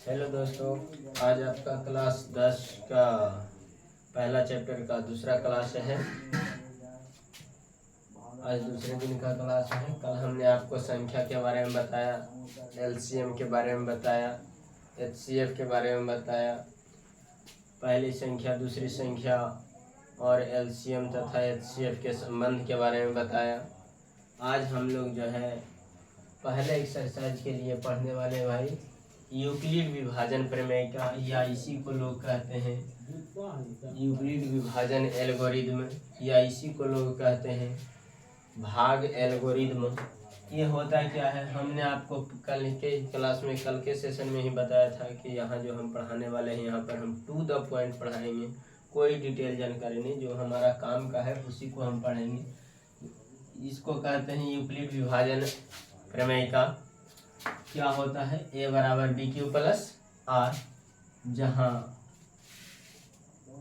Hello दोस्तों, आज आपका क्लास 10 का पहला चैप्टर का दूसरा क्लास है। आज दूसरे दिन का क्लास है। कल हमने आपको संख्या के बारे में बताया, एलसीएम के बारे में बताया, एचसीएफ के बारे में बताया, पहली संख्या दूसरी संख्या और एलसीएम तथा एचसीएफ के संबंध के बारे में बताया। आज हम लोग जो है पहले एक्सरसाइज के लिए पढ़ने वाले भाई यूक्लिड विभाजन प्रमेय का, या इसी को लोग कहते हैं यूक्लिड विभाजन एल्गोरिदम, या इसी को लोग कहते हैं भाग एल्गोरिदम। ये होता क्या है, हमने आपको कल के क्लास में, कल के सेशन में ही बताया था कि यहाँ जो हम पढ़ाने वाले हैं, यहाँ पर हम टू द पॉइंट पढ़ाएंगे, कोई डिटेल जानकारी नहीं, जो हमारा काम का है उसी को हम पढ़ेंगे। इसको कहते हैं यूक्लिड विभाजन प्रमेय का। क्या होता है, ए बराबर बी क्यू प्लस आर, जहाँ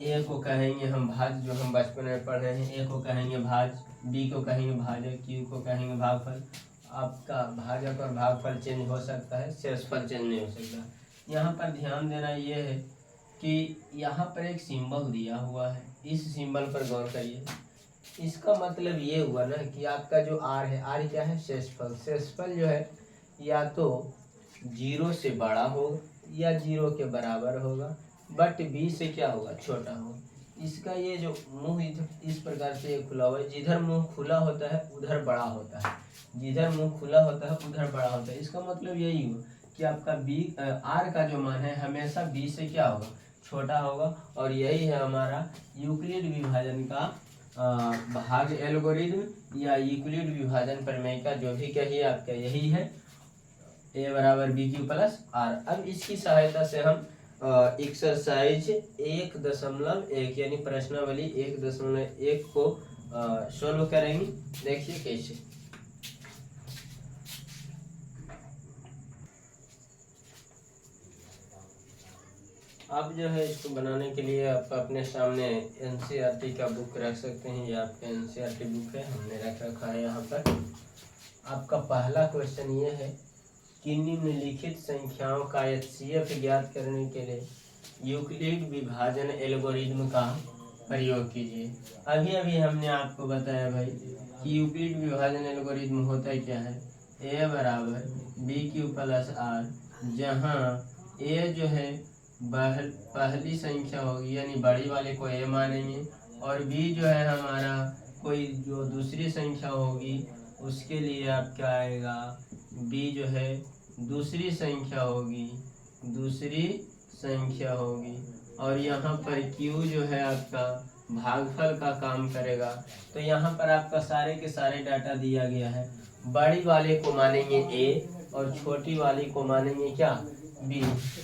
ए को कहेंगे हम भाज, जो हम बचपन में पढ़ रहे हैं, ए को कहेंगे भाज, बी को कहेंगे भाजक, क्यू को कहेंगे भागफल। आपका भाजक और भागफल चेंज हो सकता है, शेषफल चेंज नहीं हो सकता। यहाँ पर ध्यान देना ये है कि यहाँ पर एक सिंबल दिया हुआ है, इस सिंबल पर गौर करिए। इसका मतलब ये हुआ ना कि आपका जो आर है, आर क्या है, शेषफल। शेषफल जो है या तो 0 से बड़ा हो या 0 के बराबर होगा, बट बी से क्या होगा, छोटा होगा। इसका ये जो मुंह इस प्रकार से खुला हुआ है, जिधर मुंह खुला होता है उधर बड़ा होता है, जिधर मुंह खुला होता है उधर बड़ा होता है। इसका मतलब यही हुआ कि आपका बी आर का जो मान है हमेशा बी से क्या होगा, छोटा होगा। और यही है हमारा यूक्लिड विभाजन का भाग एल्गोरिदम या यूक्लिड विभाजन प्रमेय का जो भी कहिए आपका यही है, ए बराबर बी क्यू प्लस आर। अब इसकी सहायता से हम एक्सरसाइज 1.1 यानी प्रश्नावली 1.1 को सोल्व करेंगे। देखिए कैसे। आप जो है इसको बनाने के लिए आप अपने सामने एनसीईआरटी का बुक रख सकते हैं, ये आपका एनसीईआरटी बुक है, हमने रख रखा है यहाँ पर। आपका पहला क्वेश्चन ये है कि निम्नलिखित संख्याओं का एचसीएफ ज्ञात करने के लिए यूक्लिड विभाजन एल्गोरिदम का प्रयोग कीजिए। अभी अभी हमने आपको बताया भाई कि यूक्लिड विभाजन एल्गोरिदम होता क्या है, ए बराबर बी क्यू प्लस आर, जहाँ ए जो है पहली संख्या होगी यानी बड़ी वाले को ए मानेंगे, और बी जो है हमारा कोई जो दूसरी संख्या होगी उसके लिए आपका आएगा, बी जो है दूसरी संख्या होगी, और यहाँ पर क्यू जो है आपका भागफल का काम करेगा। तो यहाँ पर आपका सारे के सारे डाटा दिया गया है। बड़ी वाले को मानेंगे ए और छोटी वाली को मानेंगे क्या, बी।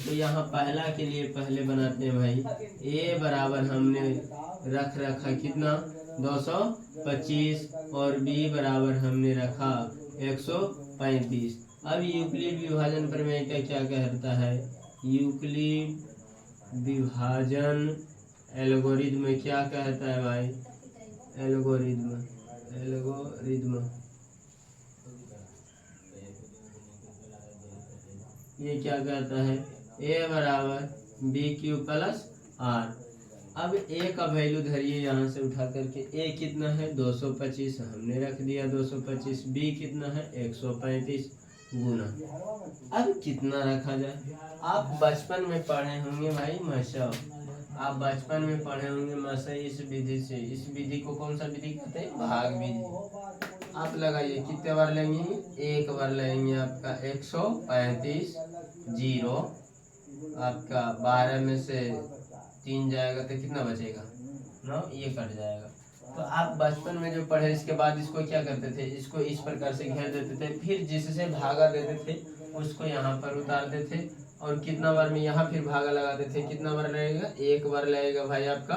तो यहाँ पहला के लिए पहले बनाते हैं भाई, ए बराबर हमने रख रखा कितना 225, और बी बराबर हमने रखा 135। अब यूक्लिड विभाजन प्रमेय का क्या कहता है, यूक्लिड विभाजन एल्गोरिदम क्या कहता है भाई, एल्गोरिदम ये क्या कहता है, ए बराबर बी क्यू प्लस आर। अब ए का वैल्यू धरिए यहाँ से उठा करके, ए कितना है 225, हमने रख दिया 225, बी कितना है 135 गुना। अब कितना रखा जाए, आप बचपन में पढ़े होंगे भाई मशा, आप बचपन में पढ़े होंगे मशा इस विधि से। इस विधि को कौन सा विधि कहते हैं, भाग विधि। आप लगाइए कितने बार लेंगे, एक बार लेंगे आपका 135, 0 आपका 12 में से 3 जाएगा तो कितना बचेगा 9, ये कट जाएगा। तो आप बचपन में जो पढ़े इसके बाद इसको क्या करते थे, इसको इस प्रकार से घेर देते थे, फिर जिससे भागा देते थे उसको यहाँ पर उतारते थे, और कितना बार में यहाँ फिर भागा लगाते थे, कितना बार लगेगा, एक बार लगेगा भाई आपका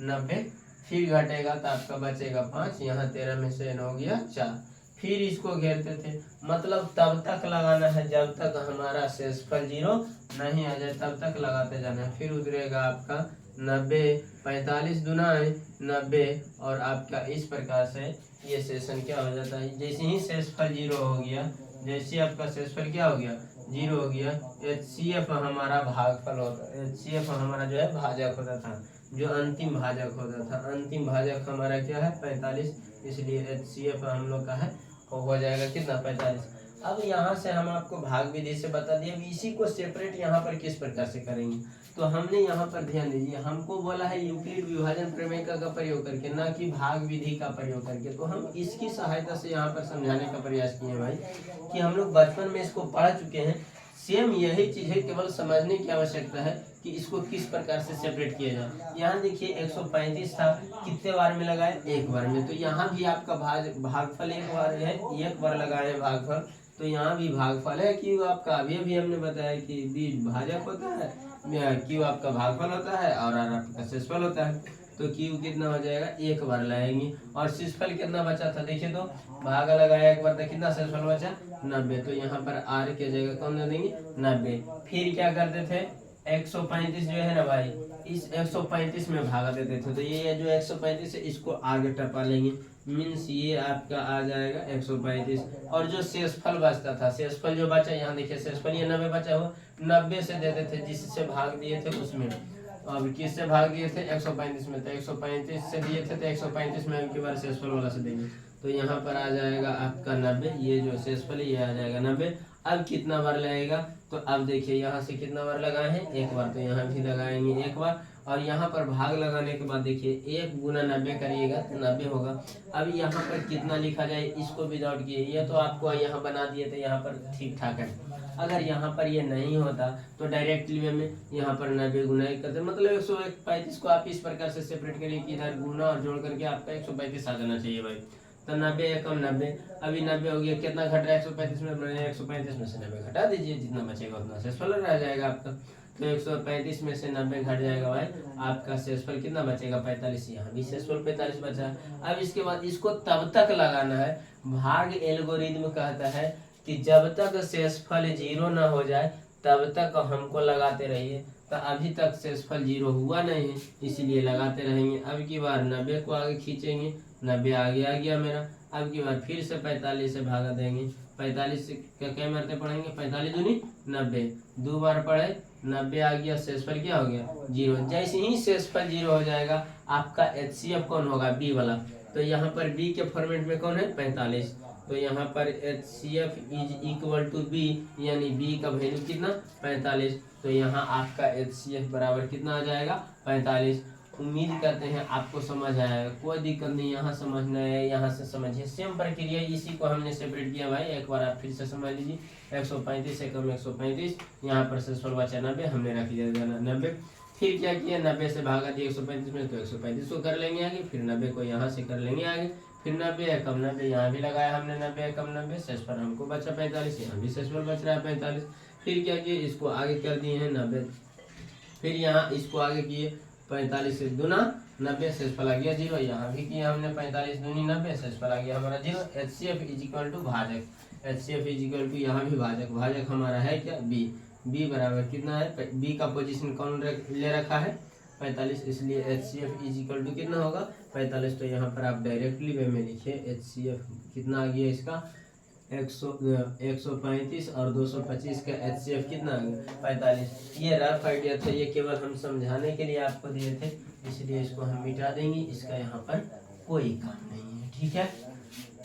90, फिर घटेगा तो आपका बचेगा 5, यहाँ 13 में से 9 गया 4, फिर इसको घेरते थे। मतलब तब तक लगाना है जब तक हमारा शेषफल 0 नहीं आ जाए, तब तक लगाते जाना है। फिर उतरेगा आपका 90, 45 दुना है 90, और आपका इस प्रकार से ये सेशन क्या हो जाता है, जैसे ही शेषफल 0 हो गया, जैसे आपका शेषफल क्या हो गया जीरो हो गया। HCF हमारा भागफल होता है, HCF हमारा जो है भाजक होता था, जो अंतिम भाजक होता था। अंतिम भाजक हमारा क्या है 45, इसलिए HCF हम लोग का है वो हो जाएगा कितना 45। अब यहाँ से हम आपको भाग विधि से बता दिए, अब इसी को सेपरेट यहाँ पर किस प्रकार से करेंगे। तो हमने यहाँ पर ध्यान दीजिए, हमको बोला है यूक्लिड विभाजन प्रमेय का प्रयोग करके, ना कि भाग विधि का प्रयोग करके। तो हम इसकी सहायता से यहाँ पर समझाने का प्रयास किए भाई, कि हम लोग बचपन में इसको पढ़ चुके हैं। सेम यही चीज है, केवल समझने की आवश्यकता है कि इसको किस प्रकार से सेपरेट किया जाए। यहाँ देखिए 135 था, कितने बार में लगाए, एक बार में। तो यहाँ भी आपका भागफल एक बार है, एक बार लगाए भागफल, तो यहाँ भी भागफल है। क्यों आपका अभी हमने बताया कि बीज भाजक होता है, क्यों आपका भागफल होता है और आर आपका शेषफल होता है। तो क्यू कितना हो जाएगा, एक बार लगाएंगे। और शेषफल कितना बचा था देखिए, तो भाग लगाया एक बार, तो कितना शेषफल बचा 90। तो यहाँ पर आर के जगह कौन दे देंगे 90। फिर क्या करते थे 135 जो है ना भाई, इस 135 में भागा देते थे। तो ये जो 135 है इसको आगे टपा लेंगे, मीन्स ये आपका आ जाएगा 135। और जो शेषफल बचता था, शेषफल जो बचा यहाँ देखिए, शेषफल ये 90 बचा हुआ, 90 से देते थे जिससे भाग दिए थे उसमें। अब किससे भाग दिए थे 135 में, तो 135 से दिए थे, तो 135 में एक बार शेषफल वाला से देंगे। तो यहाँ पर आ जाएगा आपका 90, ये जो शेषफल है ये आ जाएगा 90। अब कितना बार लगेगा, तो अब देखिए यहाँ से कितना बार लगाए हैं, एक बार। तो यहाँ भी लगाएंगे एक बार, और यहाँ पर भाग लगाने के बाद देखिए 1 गुना 90 करिएगा तो 90 होगा। अब यहाँ पर कितना लिखा जाए, इसको विदाउट किए, ये तो आपको यहाँ बना दिए थे, यहाँ पर ठीक ठाक है। अगर यहाँ पर ये नहीं होता तो डायरेक्टली में यहाँ पर 90 गुना करते, मतलब 135 को आप इस प्रकार से सेपरेट करिए कि इधर गुना और जोड़ करके आपका 135 आ जाना चाहिए भाई। तो 90 एकम 90, अभी 90 हो गया, कितना घट रहा है 135 में, 135 में से 90 घटा दीजिए, जितना बचेगा उतना शेषफल रह जाएगा आपका। तो 135 में से 90 घट जाएगा भाई, आपका शेषफल कितना बचेगा 45। यहाँ भी शेषफल 45 बचा। अब इसके बाद इसको तब तक लगाना है, भाग एल्गोरिथम कहता है कि जब तक शेषफल 0 ना हो जाए तब तक हमको लगाते रहिए। तो अभी तक शेषफल 0 हुआ नहीं है, इसलिए लगाते रहेंगे। अब की बार 90 को आगे खींचेंगे, 90 आगे आ गया मेरा। अब की बार फिर से 45 से भागा देंगे, 45 से क्या मरते पढ़ेंगे, 45 दूनी 90, 2 बार पढ़े 90 आ गया, शेषफल क्या हो गया 0। जैसे ही शेषफल 0 हो जाएगा आपका HCF कौन होगा, बी वाला। तो यहाँ पर बी के फॉर्मेट में कौन है 45। तो यहाँ पर HCF is equal to B, यानी बी का वैल्यू कितना 45। तो यहाँ आपका HCF बराबर कितना आ जाएगा 45। उम्मीद करते हैं आपको समझ आएगा, कोई दिक्कत नहीं, यहाँ समझना है यहाँ से समझिए। सेम प्रक्रिया इसी को हमने सेपरेट किया भाई, एक बार आप फिर से समझ लीजिए। 135 एकम 135, यहाँ पर से 96 हमने रख दिया 90। फिर क्या किया 90 से भागा दिया 135 में, तो 135 को कर लेंगे आगे, फिर 90 को यहाँ से कर लेंगे आगे, फिर 90 एकम 90 यहाँ भी लगाया हमने 90 एकम 90, शेषफल हमको बचा 45, यहाँ भी शेषफल बच रहा है 45। फिर क्या किए इसको आगे कर दिए हैं 90, फिर यहाँ इसको आगे किए 45 से दूना 90, शेषफल आ गया 0। यहाँ भी किया हमने 45 दूनी 90, शेषफल आ गया हमारा 0। HCF इज इक्वल टू भाजक, HCF इज इक्वल टू यहाँ भी भाजक, भाजक हमारा है क्या बी, बी बराबर कितना है, बी का पोजीशन कौन ले रखा है 45, इसलिए HCF इज इक्वल टू कितना होगा 45। तो यहाँ पर आप डायरेक्टली वे में लिखिए HCF कितना आ गया इसका 135 और 225 का HCF कितना आ गया 45। ये रफ आइडिया था, ये केवल हम समझाने के लिए आपको दिए थे, इसलिए इसको हम मिटा देंगे, इसका यहाँ पर कोई काम नहीं है, ठीक है।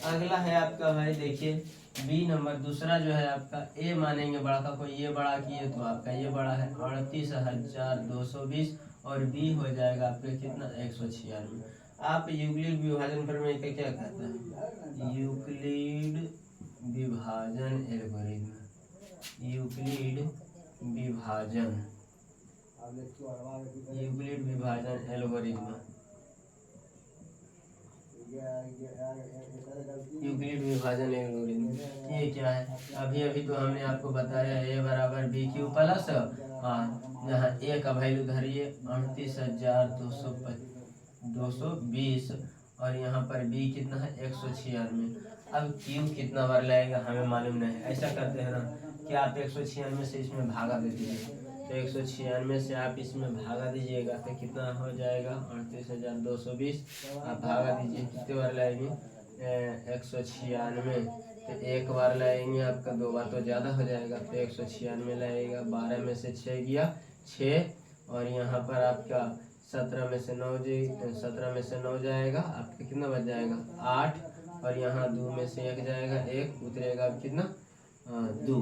अगला है आपका भाई देखिए बी नंबर, दूसरा जो है आपका ए मानेंगे बड़ा का, कोई ये बड़ा किए तो आपका ये बड़ा है 38,220, और बी हो जाएगा आपका कितना 196। आप यूक्लिड विभाजन प्रमेय का क्या कहते हैं, यूक्लिड विभाजन एल्गोरिथम, यूक्लिड विभाजन, यूक्लिड विभाजन एल्गोरिथम, यूक्लिड विभाजन एल्गोरिथम ये क्या है, अभी तो हमने आपको बताया ए बराबर बी क्यू प्लस, जहाँ ए का वैल्यू धरिए 38,220, और यहाँ पर बी कितना है 196। अब क्यू कितना बार लगेगा हमें मालूम नहीं, ऐसा करते हैं ना कि आप 196 से इसमें भागा दे दीजिए। तो 196 से आप इसमें भागा दीजिएगा तो कितना हो जाएगा 38,220, आप भागा दीजिए कितने बार लाएंगे 196, तो एक बार लाएंगे आपका, दो बार तो ज़्यादा हो जाएगा, तो 196 लाएगा। 12 में से 6 गया 6, और यहाँ पर आपका 17 में से 9 17 में से 9 जाएगा, आपका कितना बच जाएगा 8, और यहाँ 2 में से 1 जाएगा 1, उतरेगा कितना 2।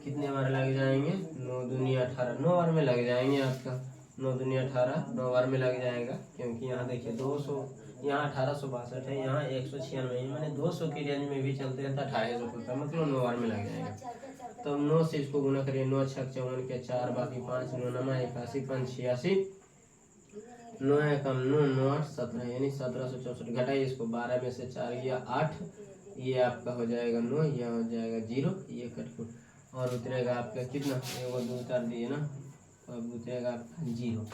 कितने बार लग जाएंगे 9 दूनी 18, 9 बार में लग जाएंगे आपका, 9 दूनी 18, 9 बार में लग जाएगा। क्योंकि यहाँ देखिए 200, यहाँ 1862 है, यहाँ 196 है, मैंने 200 की रेंज में भी चलते रहता 2800 खुलता, मतलब 9 बार में लग जाएगा। तो 9 से इसको गुना करिए, 9 छक 54 के 4, बाकी 5, 9 नमा 81, 5 86, 9 कम 9, 9 8 17, यानी 1764 घटाइए इसको, 12 में से 4 गया 8, ये आपका हो जाएगा 9, यह हो जाएगा 0, ये कटकुट, और उतरेगा आपका कितना, ये वो 2 उतार दिए ना, अब उतरेगा आपका 0।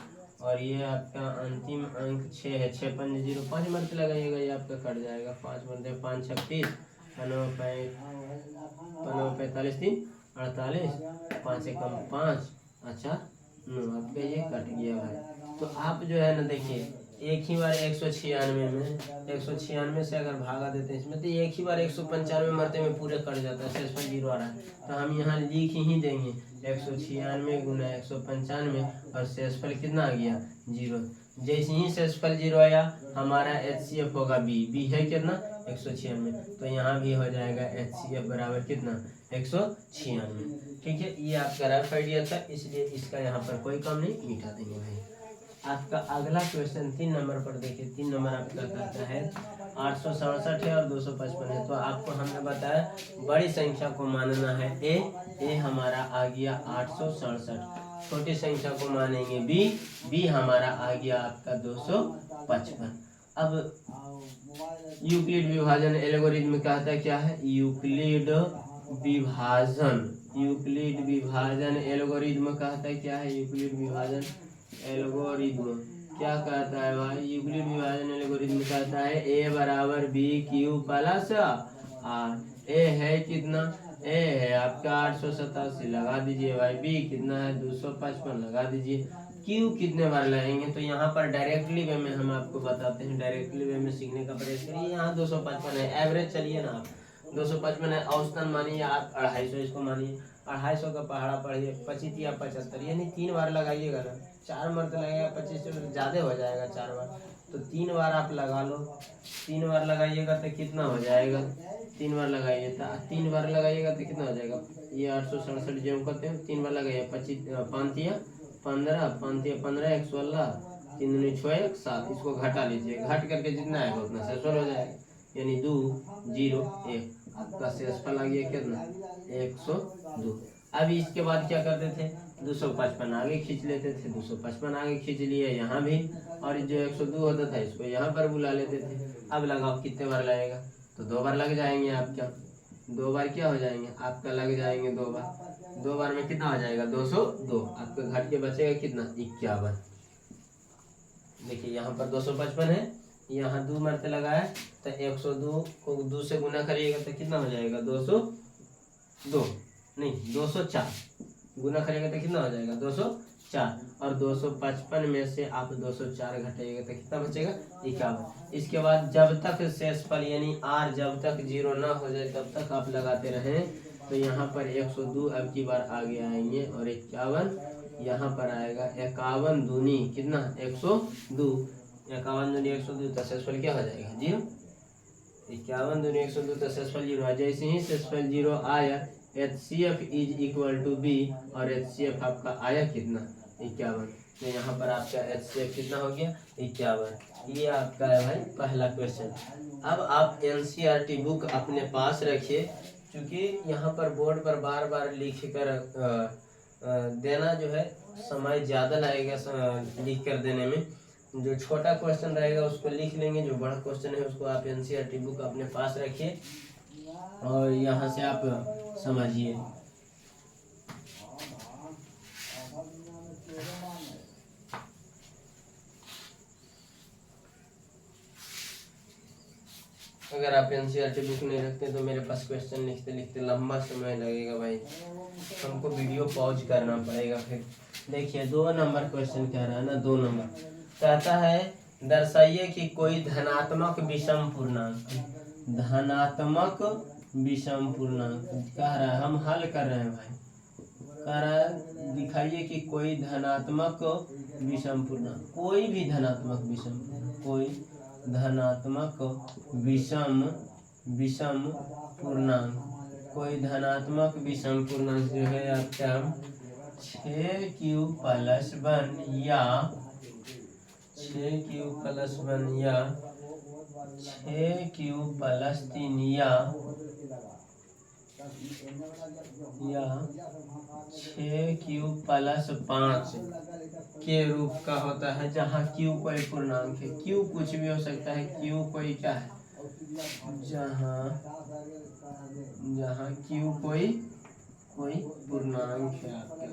और ये आपका अंतिम अंक 6 है, 6 5 0, 5 मरते लगाइएगा, ये आपका कट जाएगा, 5 मरते 5 36, 9 45 3 48, 5 से कम 5, अच्छा 9, आपका ये कट गया भाई। तो आप जो है ना देखिए, एक ही बार 196 में 196 से अगर भागा देते हैं इसमें, तो एक ही बार 195 मरते में पूरे कट जाता है, शेषफल 0 आ रहा है, तो हम यहाँ लिख ही देंगे 196 गुना 195, और शेषफल कितना आ गया 0। जैसे ही शेषफल 0 आया, हमारा HCF होगा बी है कितना 196, तो यहाँ भी हो जाएगा HCF बराबर कितना 196। ठीक है, ये आपका रफ आइडिया था, इसलिए इसका यहाँ पर कोई कम नहीं, मिटा देंगे भाई। आपका अगला क्वेश्चन 3 नंबर पर देखिए, 3 नंबर आपका कहता है 867 है और 255 है। तो आपको हमने बताया बड़ी संख्या को मानना है ए हमारा आ गया 867, छोटी संख्या को मानेंगे बी हमारा आ गया आपका 255। अब यूक्लिड विभाजन एल्गोरिथम कहता है क्या है, यूक्लिड विभाजन एल्गोरिथम कहता है क्या है, यूक्लिड विभाजन एल्गोरिथम क्या कहता है भाई, यूक्लिड विभाजन एल्गोरिथम कहता है ए बराबर बी क्यू प्लस आर। ए है कितना, ए है आपका 887 लगा दीजिए भाई, बी कितना है 255 लगा दीजिए, क्यू कितने बार लगाएंगे। तो यहाँ पर डायरेक्टली वे में हम आपको बताते हैं, डायरेक्टली वे में सीखने का प्रयास करिए। यहाँ 255 है, एवरेज चलिए ना आप 255 है, औसतन मानिए आप 250, इसको मानिए 250 का पहाड़ा पढ़िए, 25 या 75, यानी 3 बार लगाइएगा ना, 4 मरते लगेगा 25 से ज़्यादा हो जाएगा 4 बार, तो 3 बार आप लगा लो, 3 बार लगाइएगा तो कितना हो जाएगा, 3 बार लगाइए तो 3 बार लगाइएगा तो कितना हो जाएगा, ये 867 जो करते हैं 3 बार लगाइए, 25 5 या 15, 5 या 15, 116, 3 दूनी 6 1 7, इसको घटा लीजिए, घट करके जितना आएगा उतना शेषफल हो जाएगा, यानी 2 0 1, आपका शेषफल आ गया कितना 102। अब इसके बाद क्या करते थे, 255 आगे खींच लेते थे, 255 आगे खींच लिए यहाँ भी, और जो 102 होता था इसको यहाँ पर बुला लेते थे। अब लगाओ कितने बार लगेगा, तो 2 बार लग जाएंगे आपका, 2 बार क्या हो जाएंगे आपका लग जाएंगे 2 बार, 2 बार में कितना हो जाएगा 202, आपका घट के बचेगा कितना 51। देखिए यहाँ पर 255 है, यहाँ 2 मरते लगा है, तो 102 को 2 से गुना करिएगा तो कितना हो जाएगा 202 नहीं 204, गुना करेगा तो कितना हो जाएगा 204, और 255 में से आप 204 घटाइएगा तो कितना बचेगा 51। इसके बाद जब तक शेषफल यानी आर जब तक 0 ना हो जाए तब तक आप लगाते रहें, तो यहाँ पर 102 अब की बार आगे आएंगे, और 51 यहाँ पर आएगा, 51 दूनी कितना 102, 51 दूनी 102, तो शेषफल क्या हो जाएगा 0, 51 दूनी 102, तो शेषफल 0 आ। जैसे ही शेषफल 0 आया, HCF is equal to B, और HCF आपका आया कितना 51, तो यहाँ पर आपका HCF कितना हो गया 51। ये आपका है भाई पहला क्वेश्चन। अब आप NCERT बुक अपने पास रखिए, क्योंकि यहाँ पर बोर्ड पर बार बार लिख कर देना जो है समय ज़्यादा लगेगा लिख कर देने में। जो छोटा क्वेश्चन रहेगा उसको लिख लेंगे, जो बड़ा क्वेश्चन है उसको आप NCERT बुक अपने पास रखिए और यहाँ से आप समझिए। अगर आप NCERT बुक नहीं रखते तो मेरे पास क्वेश्चन लिखते लिखते लंबा समय लगेगा भाई, हमको वीडियो पॉज करना पड़ेगा। फिर देखिए 2 नंबर क्वेश्चन कह रहा है ना, 2 नंबर कहता है दर्शाइए कि कोई धनात्मक विषम पूर्णांक, धनात्मक विषम पूर्णांक कह रहा है, हम हल कर रहे हैं भाई, कह रहा है दिखाइए कि कोई धनात्मक विषम पूर्णांक, कोई भी धनात्मक विषम पूर्णांक, कोई धनात्मक विषम विषम पूर्णांक, कोई धनात्मक विषम पूर्णांक जो है आपका 6q+1 या 6q+1 या 6q+3 या 6q+5 के रूप का होता है, जहाँ q कोई पूर्णांक है। q कुछ भी हो सकता है, q कोई क्या है, जहाँ q कोई पूर्णांक है आपका,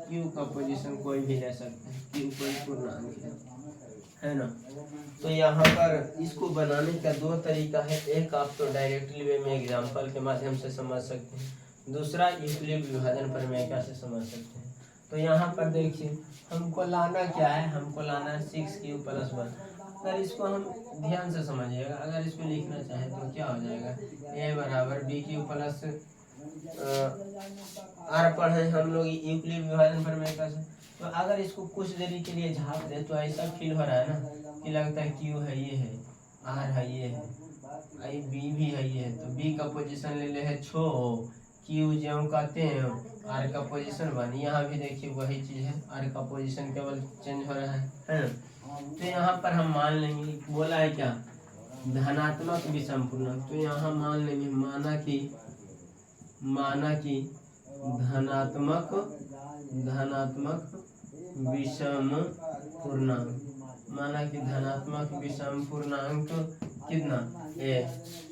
q का पोजीशन कोई भी ले सकते हैं, q कोई पूर्णांक है ना। तो यहाँ पर इसको बनाने का दो तरीका है, एक आप तो डायरेक्टली वे में एग्जाम्पल के माध्यम से समझ सकते हैं, दूसरा यूक्लिड विभाजन प्रमेय से समझ सकते हैं। तो यहाँ पर देखिए हमको लाना क्या है, हमको लाना है 6q+1। अगर इसको हम ध्यान से समझिएगा, अगर इसको लिखना चाहे तो क्या हो जाएगा, a बराबर bq+ r पढ़े हम लोग यूक्लिड विभाजन प्रमेय से। तो अगर इसको कुछ देरी के लिए झाँप दे तो ऐसा फील हो रहा है ना कि लगता है q है ये है, r है ये है, b भी है ये है, तो b का पोजीशन ले ले है 6, q जो कहते हैं r का पोजीशन 1। यहाँ भी देखिए वही चीज है, r का पोजीशन केवल चेंज हो रहा है ना। तो यहाँ पर हम मान लेंगे, बोला है क्या, धनात्मक विषम पूर्णांक, तो यहाँ मान लेंगे माना कि धनात्मक विषम पूर्णांक, माना कि धनात्मक विषम पूर्णांक कितना ए,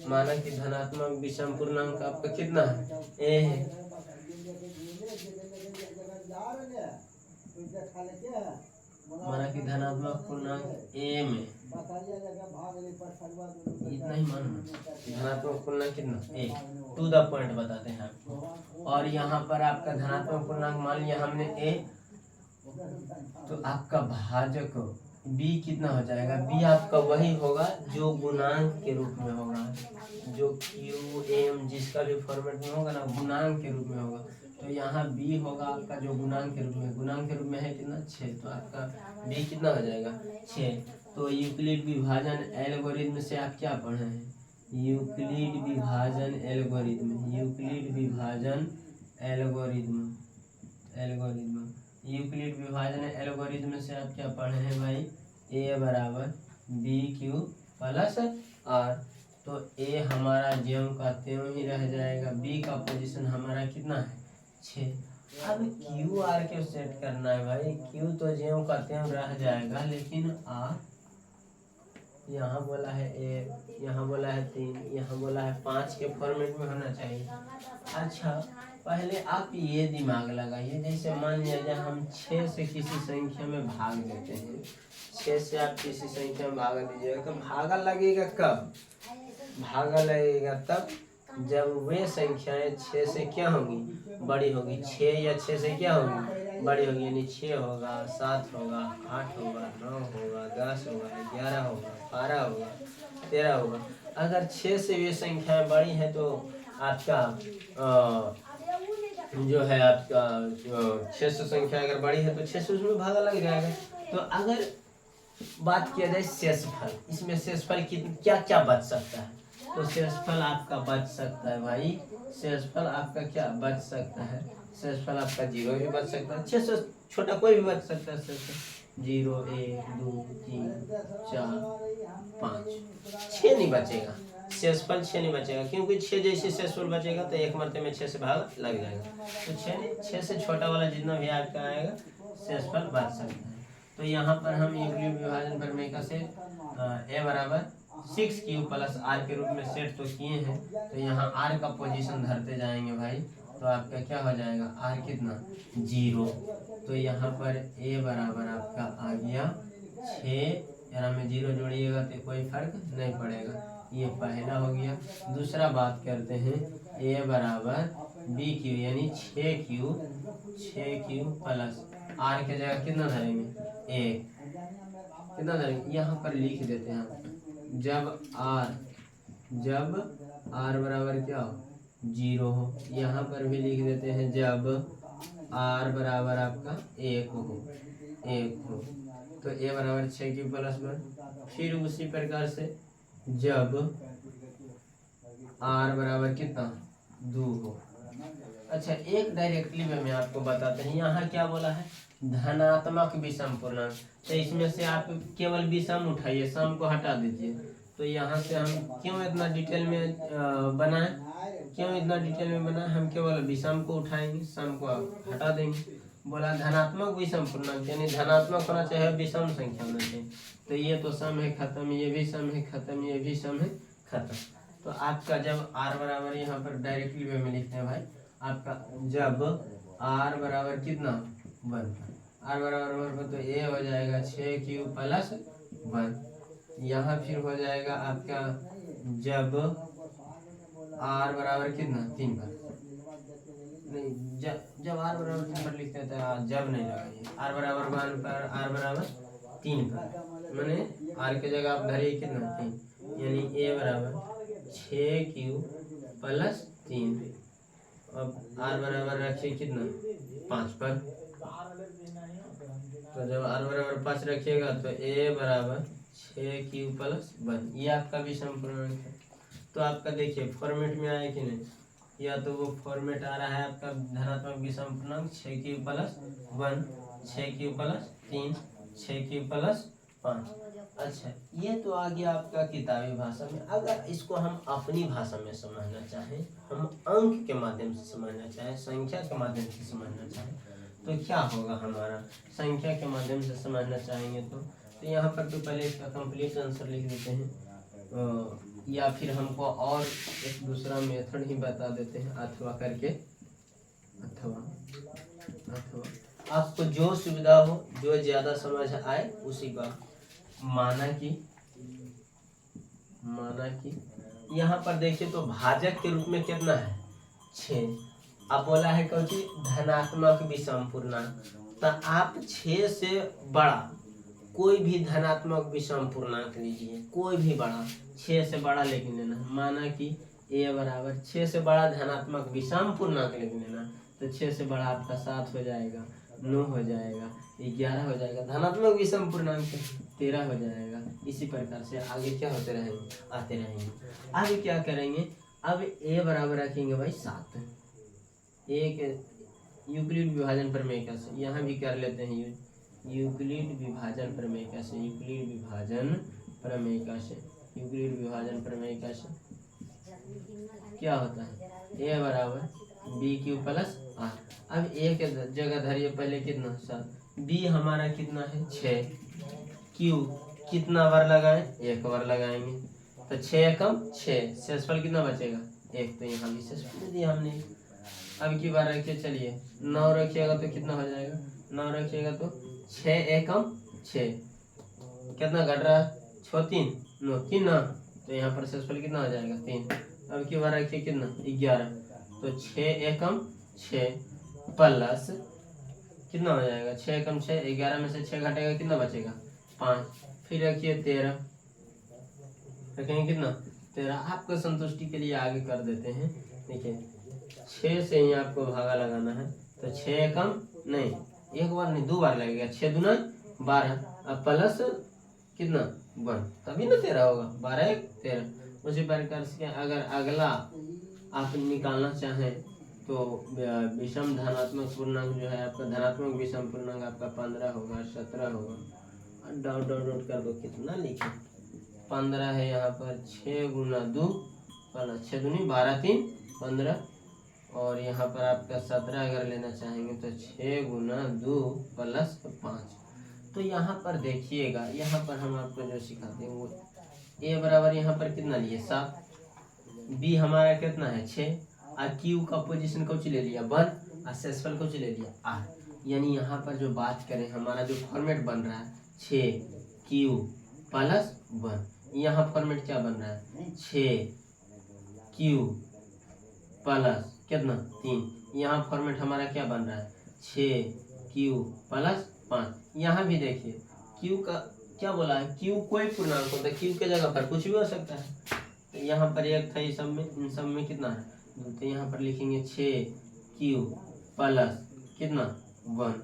माना कि धनात्मक विषम पूर्णांक आपका कितना है, ए है। माना कि धनात्मक पूर्णांक ए में, इतना ही मानना, धनात्मक पूर्णांक कितना ए, टू द पॉइंट बताते हैं आपको। और यहाँ पर आपका धनात्मक पूर्णांक मान लिया हमने ए, तो आपका भाजक b कितना हो जाएगा, b आपका वही होगा जो गुणांक के रूप में होगा, जो q m जिसका भी फॉर्मेट में होगा ना गुणांक के रूप में होगा। तो यहाँ b होगा आपका जो गुणांक के रूप में है कितना 6, तो आपका b कितना हो जाएगा 6। तो यूक्लिड विभाजन एल्गोरिथम से आप क्या पढ़े हैं, यूक्लिड विभाजन एल्गोरिथम से आप क्या पढ़े हैं भाई, a बराबर bq+r। तो a हमारा ज्यों का त्यों ही रह जाएगा, b का पोजीशन हमारा कितना है 6। अब q r क्यों सेट करना है भाई, q तो ज्यों का त्यों रह जाएगा, लेकिन r यहाँ बोला है a, यहाँ बोला है 3, यहाँ बोला है 5 के फॉर्मेट में होना चाहिए। अच्छा पहले आप ये दिमाग लगाइए, जैसे मान लिया हम 6 से किसी संख्या में भाग देते हैं, 6 से आप किसी संख्या में भागा दीजिएगा, तो भागा लगेगा कब, भागा लगेगा तब जब वे संख्याएं 6 से क्या होंगी, बड़ी होगी। 6 या 6 से क्या होगी, बड़ी होगी, यानी 6 होगा, 7 होगा, 8 होगा, 9 होगा, 10 होगा, 11 होगा, 12 होगा, 13 होगा। अगर 6 से वे संख्याएं बड़ी हैं तो आपका जो है आपका 600 संख्या अगर बड़ी है तो 600 उसमें भागा लग जाएगा। तो अगर बात किया जाए शेषफल, इसमें शेषफल क्या क्या बच सकता है, तो शेषफल आपका बच सकता है भाई, शेषफल आपका क्या बच सकता है, शेषफल आपका 0 भी बच सकता है, 600 छोटा कोई भी बच सकता है, शेषफल 0 1 2 3 4 5 6 नहीं बचेगा, शेषफल 6 नहीं बचेगा, क्योंकि 6 जैसे शेषफल बचेगा तो एक मरते में 6 से भाग लग जाएगा। तो 6 से छोटा वाला जितना भी आपका आएगा शेषफल बच सकता है। तो यहाँ पर हम यूक्लिड विभाजन प्रमेय से a बराबर 6q+r के रूप में सेट तो किए हैं, तो यहाँ r का पोजीशन धरते जाएंगे भाई, तो आपका क्या हो जाएगा r कितना 0। तो यहाँ पर a बराबर आपका आ गया 6, यहाँ में 0 जोड़िएगा तो कोई फर्क नहीं पड़ेगा, ये पहला हो गया। दूसरा बात करते हैं, a बराबर bq यानी 6q प्लस r के जगह कितना धरेंगे 1, कितना धरेंगे यहाँ पर लिख देते हैं, जब r जब r बराबर क्या हो, 0 हो। यहाँ पर भी लिख देते हैं जब r बराबर आपका 1 हो, 1 हो। तो a बराबर 6 q+1। फिर उसी प्रकार से जब r बराबर कितना, 2 हो। अच्छा, एक डायरेक्टली में आपको बताते हैं, यहाँ क्या बोला है, धनात्मक विषम पूर्णांक। तो इसमें से आप केवल विषम उठाइए, सम को हटा दीजिए। तो यहाँ से हम क्यों इतना डिटेल में बनाए, क्यों इतना डिटेल में बनाए, हम केवल विषम को उठाएंगे, सम को हटा देंगे। बोला धनात्मक विषम पूर्णांक, यानी धनात्मक होना चाहिए, विषम संख्या होना चाहिए। तो ये तो सम है खत्म, ये भी सम है खत्म, ये भी सम है खत्म। तो आपका जब r बराबर, यहाँ पर डायरेक्टली वे में लिखते हैं भाई, आपका जब r बराबर कितना 1, r बराबर 1 तो a हो जाएगा 6q+1। यहाँ फिर हो जाएगा आपका जब r बराबर कितना 3 पर, नहीं जब r बराबर 3 पर लिखते हैं तो जब नहीं लगाइए, r बराबर 1 पर, r बराबर 3 पर, मैंने r की जगह आप धरिए कितना 3, यानी a बराबर 6q+3। अब r बराबर रखिए कितना 5 पर। तो जब r बराबर 5 रखिएगा तो a बराबर 6q+1, ये आपका विषम पूर्णांक है। तो आपका देखिए फॉर्मेट में आया कि नहीं, या तो वो फॉर्मेट आ रहा है आपका धनात्मक विषम पूर्णांक 6q+1, 6q+3, 6q+5। अच्छा, ये तो आ गया आपका किताबी भाषा में। अगर इसको हम अपनी भाषा में समझना चाहें, हम अंक के माध्यम से समझना चाहें, संख्या के माध्यम से समझना चाहें, तो क्या होगा हमारा, संख्या के माध्यम से समझना चाहेंगे तो यहाँ पर तो पहले इसका कंप्लीट आंसर लिख देते हैं, या फिर हमको और एक दूसरा मेथड ही बता देते हैं, अथवा करके, अथवा आपको जो सुविधा हो, जो ज़्यादा समझ आए उसी का। माना कि यहाँ पर देखिए तो भाजक के रूप में कितना है 6। अब बोला है कौन सी, धनात्मक विषम पूर्णांक। तो आप 6 से बड़ा कोई भी धनात्मक विषम पूर्णांक लीजिए, कोई भी बड़ा, 6 से बड़ा लेके लेना। माना कि a बराबर 6 से बड़ा धनात्मक विषम पूर्णांक लेके लेना, तो 6 से बड़ा आपका 7 हो जाएगा, 9 हो जाएगा, 11 हो जाएगा, धनात्मक विषम पूर्णांक 13 हो जाएगा। इसी प्रकार से आगे क्या होते रहेंगे, आते रहेंगे। अब क्या करेंगे, अब a बराबर रखेंगे भाई 7। एक यूक्लिड विभाजन प्रमेय से यहाँ भी कर लेते हैं, यूक्लिड विभाजन प्रमेय से, यूक्लिड विभाजन प्रमेय से, यूक्लिड विभाजन प्रमेय से क्या होता है, a बराबर bq+r। अब a के जगह धरिए पहले कितना 7, b हमारा कितना है 6, q कितना बार लगाएं, 1 बार लगाएंगे, तो 6 एकम 6, शेषफल कितना बचेगा 1, तो यहाँ भी शेषफल दे दिया हमने। अब की बार रखिए, चलिए 9 रखिएगा तो कितना हो जाएगा, 9 रखिएगा तो 6 एकम 6, कितना घट रहा है 6 3 9 3 ना, तो यहाँ पर शेषफल कितना हो जाएगा 3। अब की बार रखिए कितना 11, तो 6 एकम 6 प्लस कितना हो जाएगा 6 एकम 6, 11 में से 6 घटेगा कितना बचेगा 5। फिर रखिए 13, रखेंगे कितना 13। आपको संतुष्टि के लिए आगे कर देते हैं, देखिए 6 से ही आपको भागा लगाना है, तो 6 एकम नहीं, एक बार नहीं 2 बार लगेगा, 6 दूना 12, अब प्लस कितना 1, तभी ना 13 होगा, 12 1 13। उसी प्रकार से अगर अगला आप निकालना चाहें तो विषम धनात्मक पूर्णांक जो है आपका, धनात्मक विषम पूर्णांक आपका 15 होगा, 17 होगा, डॉट डॉट डॉट कर दो, कितना लिखे 15 है यहाँ पर, 6 गुना 2 6 दूनी 12 3 15, और यहाँ पर आपका 17 अगर लेना चाहेंगे तो 6 गुना 2 प्लस 5। तो यहाँ पर देखिएगा, यहाँ पर हम आपको जो सिखाते हैं वो a बराबर यहाँ पर कितना लिए 7, b हमारा कितना है 6, और q का पोजीशन कौन ले लिया 1, और शेषफल कौन ले लिया r। यानी यहाँ पर जो बात करें, हमारा जो फॉर्मेट बन रहा है 6q+1, यहाँ फॉर्मेट क्या बन रहा है 6q प्लस कितना 3, यहाँ फॉर्मेट हमारा क्या बन रहा है 6q+5। यहाँ भी देखिए q का क्या बोला है, q कोई पूर्णांक होता है, q के जगह पर कुछ भी हो सकता है, तो तो यहाँ पर एक था, इस सब में, इन सब में कितना है, तो यहाँ पर लिखेंगे 6Q प्लस कितना 1,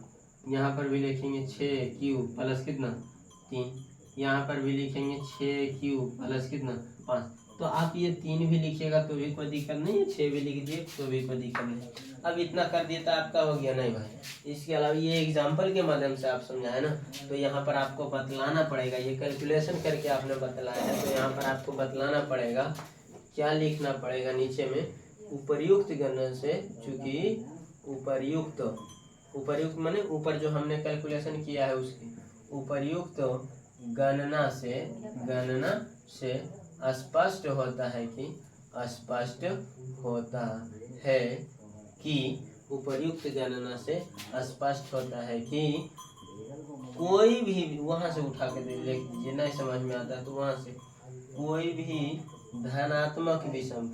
यहाँ पर भी लिखेंगे 6Q प्लस कितना 3, यहाँ पर भी लिखेंगे 6Q प्लस कितना 5। तो आप ये 3 भी लिखिएगा तो भी कोई दिक्कत नहीं है, 6 भी लिख दिए तो भी कोई दिक्कत नहीं। अब इतना कर दिया तो आपका हो गया नहीं भाई। इसके अलावा ये एग्जाम्पल के माध्यम से आप समझाए ना, तो यहाँ पर आपको बतलाना पड़ेगा, ये कैलकुलेशन करके आपने बतलाया है तो यहाँ पर आपको बतलाना पड़ेगा, क्या लिखना पड़ेगा नीचे में, उपर्युक्त गणना से, चूंकि उपर्युक्त माने ऊपर जो हमने कैलकुलेशन किया है उसकी, उपर्युक्त गणना से स्पष्ट होता है कि उपर्युक्त गणना से स्पष्ट होता है कि कोई भी, वहां से उठा के लिख दीजिए, नहीं समझ में आता है तो वहां से, कोई भी धनात्मक विषम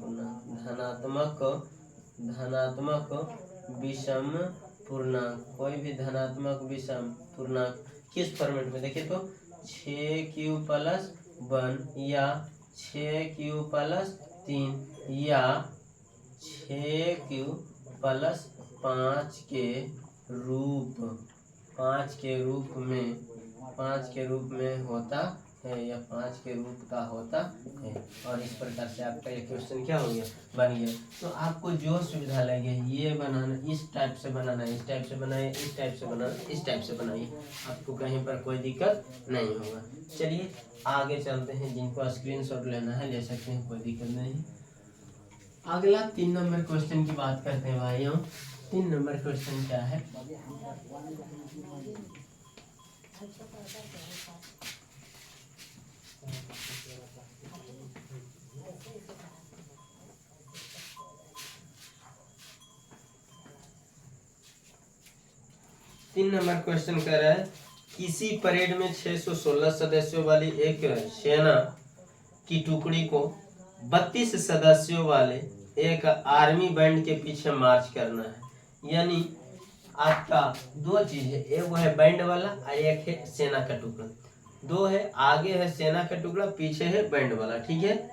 पूर्णांक, कोई भी धनात्मक विषम पूर्णांक किस फॉर्मेट में, देखिए तो 6Q प्लस 1 या 6Q प्लस 3 या 6Q प्लस 5 के रूप में होता है, या 5 के रूप का होता है। और इस प्रकार से आपका ये क्वेश्चन क्या हो गया, बन गया। तो आपको जो सुविधा लगे, ये बनाना, इस टाइप से बनाना, इस टाइप से बनाइए, इस टाइप से बनाना, इस टाइप से बनाइए, आपको कहीं पर कोई दिक्कत नहीं होगा। चलिए आगे चलते हैं, जिनको स्क्रीनशॉट लेना है ले सकते हैं, कोई दिक्कत नहीं। अगला 3 नंबर क्वेश्चन की बात करते हैं भाइयों। 3 नंबर क्वेश्चन क्या है, तीन नंबर क्वेश्चन कह रहा है, किसी परेड में 616 सदस्यों वाली एक सेना की टुकड़ी को 32 सदस्यों वाले एक आर्मी बैंड के पीछे मार्च करना है। यानी आपका 2 चीज है, एक वो है बैंड वाला और एक है सेना का टुकड़ा। 2 है, आगे है सेना का टुकड़ा, पीछे है बैंड वाला, ठीक है।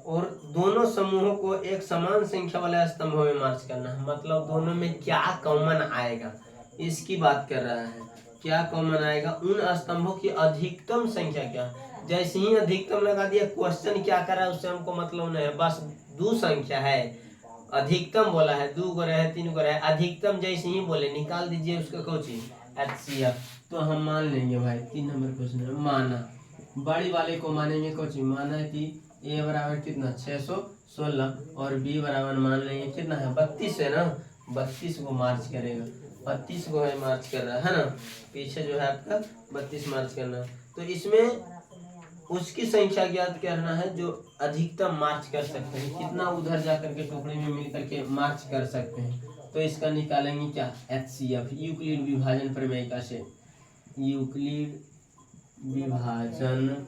और दोनों समूहों को एक समान संख्या वाले स्तंभों में मार्च करना है। मतलब दोनों में क्या कॉमन आएगा, इसकी बात कर रहा है। क्या कॉमन आएगा, उन स्तंभों की अधिकतम संख्या क्या। जैसे ही अधिकतम लगा दिया, क्वेश्चन क्या कर रहा है उससे हमको मतलब नहीं है, बस 2 संख्या है, अधिकतम बोला है, 2 गो रहे 3 गो रहे, अधिकतम जैसे ही बोले निकाल दीजिए उसका कोची HCF। तो हम मान लेंगे भाई, 3 नंबर क्वेश्चन है, माना बड़ी वाले को मानेंगे कोची, माना कि A बराबर कितना 616 और B बराबर मान लेंगे कितना है 32 है ना, 32 को मार्च करेगा, 32 को है मार्च कर रहा है ना, पीछे जो है आपका 32 मार्च करना है। तो इसमें उसकी संख्या ज्ञात करना है जो अधिकतम मार्च कर सकते हैं, कितना उधर जाकर के टुकड़े में मिल करके मार्च कर सकते हैं। तो इसका निकालेंगे क्या HCF, यूक्लिड विभाजन प्रमेय से, यूक्लिड विभाजन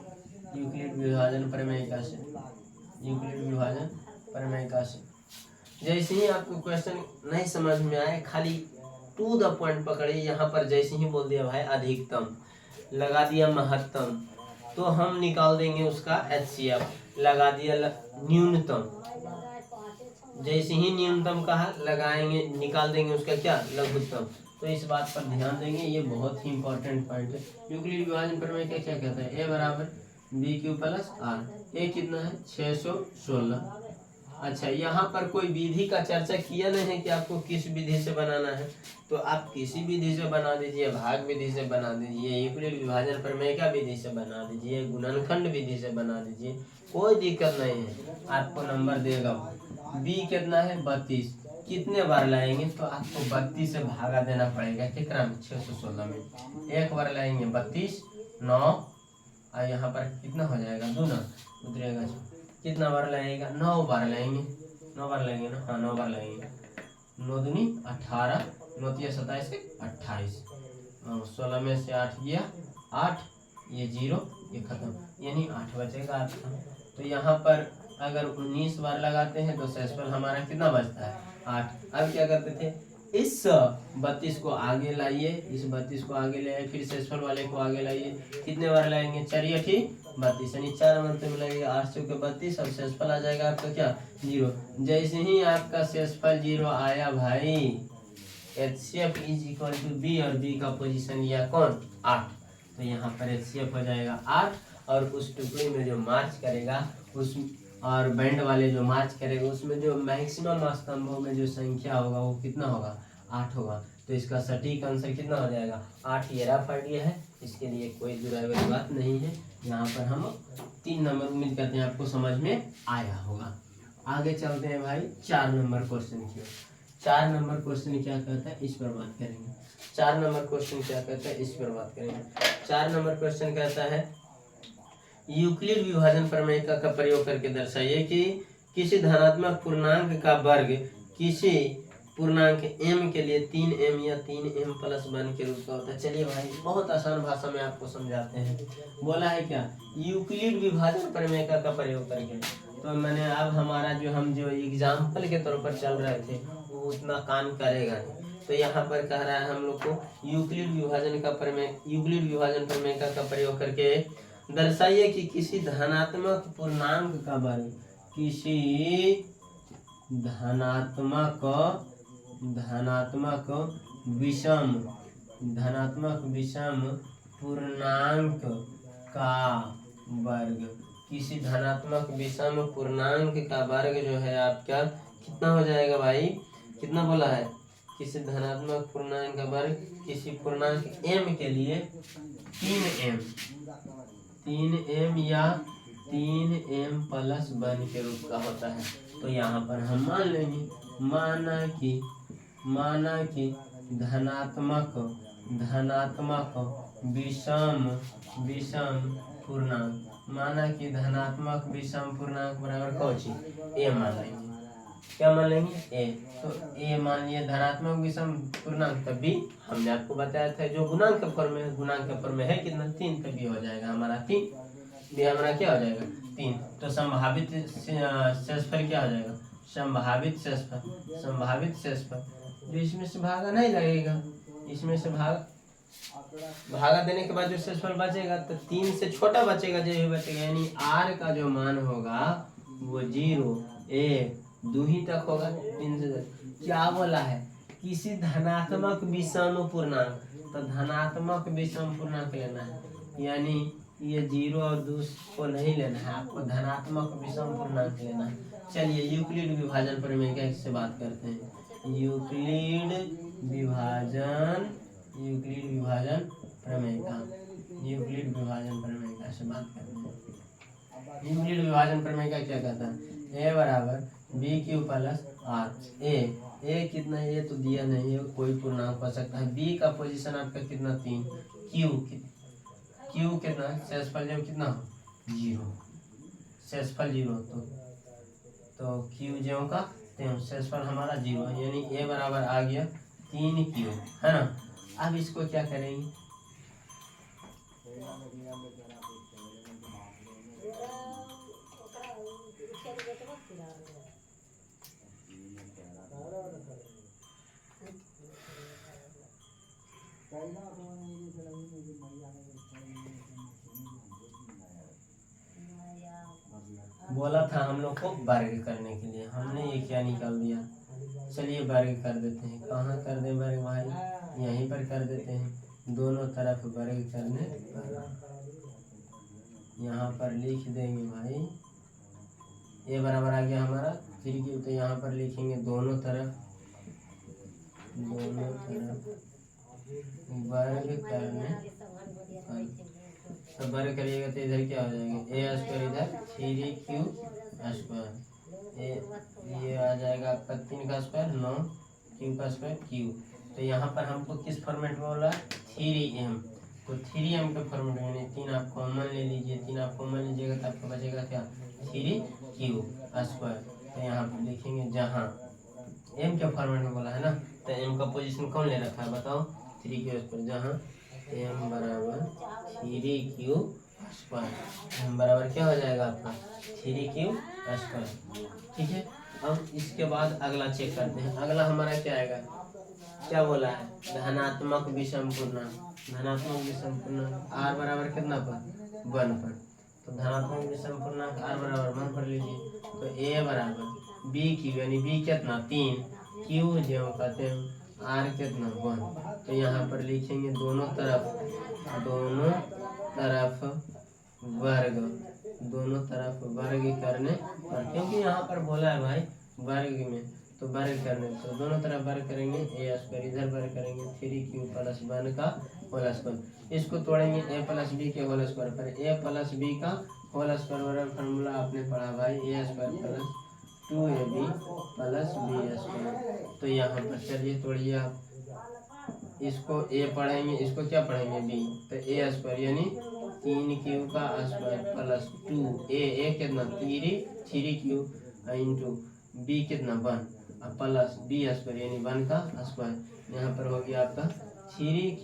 प्रमेय से। जैसे ही आपको क्वेश्चन नहीं समझ में आए, खाली टू द पॉइंट पकड़िए। यहाँ पर जैसे ही बोल दिया भाई अधिकतम, लगा दिया महत्तम, तो हम निकाल देंगे उसका HCF। लगा दिया न्यूनतम, जैसे ही न्यूनतम कहा लगाएंगे, निकाल देंगे उसका क्या लघुत्तम। तो इस बात पर ध्यान देंगे, ये बहुत ही इंपॉर्टेंट पॉइंट है। यूक्लिड विभाजन प्रमेय क्या क्या कहता है, A बराबर BQ प्लस R। A कितना है 616। अच्छा, यहाँ पर कोई विधि का चर्चा किया नहीं है कि आपको किस विधि से बनाना है, तो आप किसी विधि से बना दीजिए, भाग विधि से बना दीजिए, यूक्लिड विभाजन प्रमेय का विधि से बना दीजिए, गुणनखंड विधि से बना दीजिए, कोई दिक्कत नहीं है, आपको नंबर देगा। B कितना है 32, कितने बार लाएंगे, तो आपको 32 से भागा देना पड़ेगा, कितना में 616 में, एक बार लाएंगे 32 9, और यहाँ पर कितना हो जाएगा 2 ना उतरेगा, कितना बार लगेगा 9 बार लगेंगे, 9 बार लगेंगे ना, हाँ 9 बार लगेंगे, 9 दूनी 18, 9 तिया 27 से 28, 16 में से 8 गया 8, ये 0 ये खत्म, यानी 8 बचेगा आपका। तो यहाँ पर अगर 19 बार लगाते हैं तो सेसफल हमारा कितना बचता है 8। अब क्या करते थे, इस 32 को आगे लाइए, इस 32 को आगे ले आइए, फिर शेषफल वाले को आगे लाइए। कितने बार लाएंगे? 4 या 32, यानी 4 मंत्र में लगेगा 8 से 32 और शेषफल आ जाएगा आपका क्या? 0। जैसे ही आपका शेषफल 0 आया भाई, HCF is equal to B, और बी का पोजीशन लिया कौन? 8। तो यहाँ पर HCF हो जाएगा 8, और उस टुकड़ी में जो मार्च करेगा उस, और बैंड वाले जो मार्च करेगा उसमें जो मैक्सिमम स्तंभों में जो संख्या होगा वो कितना होगा? 8 होगा। तो इसका सटीक आंसर कितना हो जाएगा? 8। ये रफ आइडिया है, इसके लिए कोई दुराई वाली बात नहीं है। यहाँ पर हम 3 नंबर उम्मीद करते हैं आपको समझ में आया होगा। आगे चलते हैं भाई 4 नंबर क्वेश्चन की। 4 नंबर क्वेश्चन क्या कहता है, इस पर बात करेंगे। 4 नंबर क्वेश्चन क्या कहता है, इस पर बात करेंगे। 4 नंबर क्वेश्चन कहता है यूक्लिड विभाजन प्रमेय का प्रयोग करके दर्शाइए कि किसी धनात्मक पूर्णांक का वर्ग किसी पूर्णांक m के लिए 3m या 3m+1 के रूप का होता है। चलिए भाई बहुत आसान भाषा में आपको समझाते हैं। बोला है क्या? यूक्लिड विभाजन प्रमेय का प्रयोग करके। तो मैंने अब हमारा हम जो एग्जाम्पल के तौर पर चल रहे थे वो उतना काम करेगा नहीं। तो यहाँ पर कह रहा है हम लोग को यूक्लिड विभाजन प्रमेय का प्रयोग करके दर्शाइए कि किसी धनात्मक पूर्णांक का वर्ग, किसी धनात्मक विषम पूर्णांक का वर्ग, किसी धनात्मक विषम पूर्णांक का वर्ग जो है आपका कितना हो जाएगा भाई? कितना बोला है? किसी धनात्मक पूर्णांक का वर्ग किसी पूर्णांक m के लिए 3m या 3m+1 के रूप का होता है। तो यहाँ पर हम मान लेंगे, माना कि धनात्मक विषम पूर्णांक, माना कि धनात्मक विषम पूर्णांक बराबर कौन सी? a मान लेंगे। क्या मान लेंगे? a। तो a मान लिया धनात्मक विषम पूर्णांक, तब भी हमने आपको बताया था जो गुणांक फॉर्म में, गुणांक फॉर्म में है कितना? 3, तभी हो जाएगा हमारा 3, भी हमारा क्या हो जाएगा? 3। तो संभावित शेषफल क्या हो जाएगा? संभावित शेषफल जो इसमें से भागा नहीं लगेगा, इसमें से भागा देने के बाद जो शेषफल बचेगा तो 3 से छोटा बचेगा, जो भी बचेगा, यानी r का जो मान होगा वो 0, 1, 2 ही तक होगा। 3 से क्या बोला है? किसी धनात्मक विषम पूर्णांक, तो धनात्मक विषम पूर्णांक लेना है, यानी ये 0 और 2 को नहीं लेना है, आपको धनात्मक विषम पूर्णांक लेना है। चलिए यूक्लिड विभाजन प्रमेय से बात करते हैं। यूक्लिड विभाजन प्रमेय से बात करते हैं। यूक्लिड विभाजन प्रमेय का क्या कहता है? a बराबर BQ+R। ए कितना? ये तो दिया नहीं है, कोई पूर्णांक हो सकता है। b का पोजीशन आपका कितना? 3। q कितना? शेषफल जब कितना? 0, शेषफल 0, तो q ज्यों का त्यों, शेषफल हमारा 0, यानी a बराबर आ गया 3q, है ना। अब इसको क्या करेंगे? बोला था हम लोग को वर्ग करने के लिए, हमने ये क्या निकाल दिया? चलिए वर्ग कर देते हैं। कहाँ कर दें वर्ग भाई? यहीं पर कर देते हैं। दोनों तरफ वर्ग करने पर यहाँ पर लिख देंगे भाई, ये बराबर आ गया हमारा 3q। तो यहाँ पर लिखेंगे दोनों तरफ वर्ग करने पर। तो वर्ग करिएगा तो इधर क्या हो जाएगा? a², इधर 3q², ये आ जाएगा आपका 3 का स्क्वायर 9, q का स्क्वायर q। तो यहाँ पर हमको किस फॉर्मेट में बोला? 3m। तो 3m के फॉर्मेट में 3 आप कॉमन ले लीजिए, 3 आप कॉमन लीजिएगा तो आपको बचेगा क्या? 3q²। तो यहाँ पर लिखेंगे, जहाँ m के फॉर्मेट में बोला है ना, तो m का पोजीशन कौन ले रखा है बताओ? 3q²। जहाँ m बराबर 3q², m बराबर क्या हो जाएगा आपका? 3q²। ठीक है। अब इसके बाद अगला चेक करते हैं। अगला हमारा क्या आएगा? क्या बोला है, धनात्मक विषम पूर्णांक। धनात्मक विषम पूर्णांक आर बराबर कितना पर 1 पर, तो धनात्मक विषम पूर्णांक आर बराबर 1 पर लीजिए। तो ए बराबर बी क्यू, यानी बी कितना 3, क्यू जो कहते हैं आर कितना 1। तो यहाँ पर लिखेंगे दोनों तरफ वर्ग, दोनों तरफ वर्ग करने पर, क्योंकि यहाँ पर बोला है भाई वर्ग में, तो वर्ग करने, तो दोनों तरफ वर्ग करेंगे, ए स्क्वायर इधर वर्ग करेंगे 3q प्लस 1 का होल स्क्वायर। इसको तोड़ेंगे ए प्लस बी के होल स्क्वायर पर, ए प्लस बी का होल स्क्वायर वाला फॉर्मूला आपने पढ़ा भाई, A square plus 2ab plus B square. तो यहाँ पर चलिए तोड़िए आप, इसको ए पढ़ेंगे, इसको क्या पढ़ेंगे बी, तो ए स्क्वायर यानी 3q का स्क्वायर प्लस 2 ए कितना 3q इंटू बी कितना 1 और प्लस बी स्क्वायर यानी 1 का स्क्वायर। यहाँ पर हो गया आपका 3q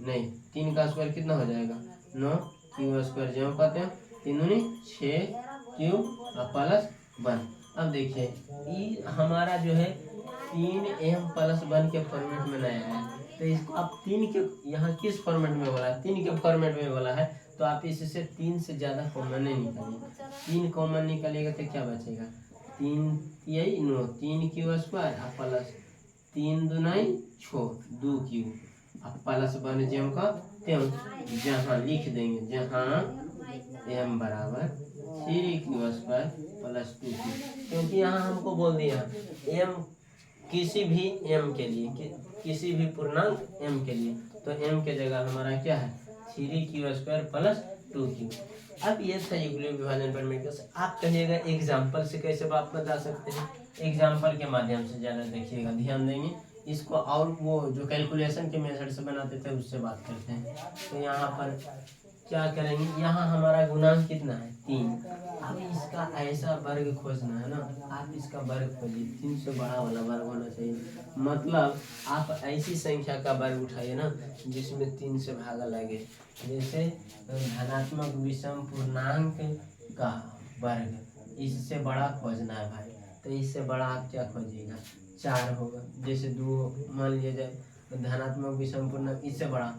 नहीं 3 का स्क्वायर कितना हो जाएगा 9q स्क्वायर, जो कहते हैं 3 दूनी 6q और प्लस 1। अब देखिए हमारा जो है 3m प्लस 1 के फॉर्मेट में नया है, तो इसको आप 3 के यहाँ किस फॉर्मेट में बोला है, 3 के फॉर्मेट में बोला है, तो आप इससे 3 से ज़्यादा कॉमन नहीं निकालिए। 3 कॉमन निकालिएगा तो क्या बचेगा 3 यही 9 3q स्क्वायर और प्लस 3 दूनाई 6 2q और प्लस 1 जो का त्यों जहाँ लिख देंगे, जहाँ m बराबर 3q स्क्वायर प्लस 2q, क्योंकि यहाँ हमको बोल दिया m किसी भी m के लिए, किसी भी पूर्णांक m के लिए, तो m के जगह हमारा क्या है 3q स्क्वायर प्लस 2q। अब ये था यूक्लिड विभाजन प्रमेय। आप कहिएगा एग्जाम्पल से कैसे आप बता सकते हैं, एग्जाम्पल के माध्यम से ज़्यादा देखिएगा, ध्यान देंगे इसको, और वो जो कैलकुलेशन के मेथड से बनाते थे उससे बात करते हैं। तो यहाँ पर क्या करेंगे, यहाँ हमारा गुणांक कितना है 3, अब इसका ऐसा वर्ग खोजना है ना, आप इसका वर्ग खोजिए, 3 से बड़ा वाला वर्ग होना चाहिए, मतलब आप ऐसी संख्या का वर्ग उठाइए ना जिसमें 3 से भागा लगे, जैसे धनात्मक विषम पूर्णांक का वर्ग, इससे बड़ा खोजना है भाई, तो इससे बड़ा आप क्या खोजिएगा 4 होगा, जैसे 2 मान लिया जाए, तो धनात्मक विषम पूर्णांक इससे बड़ा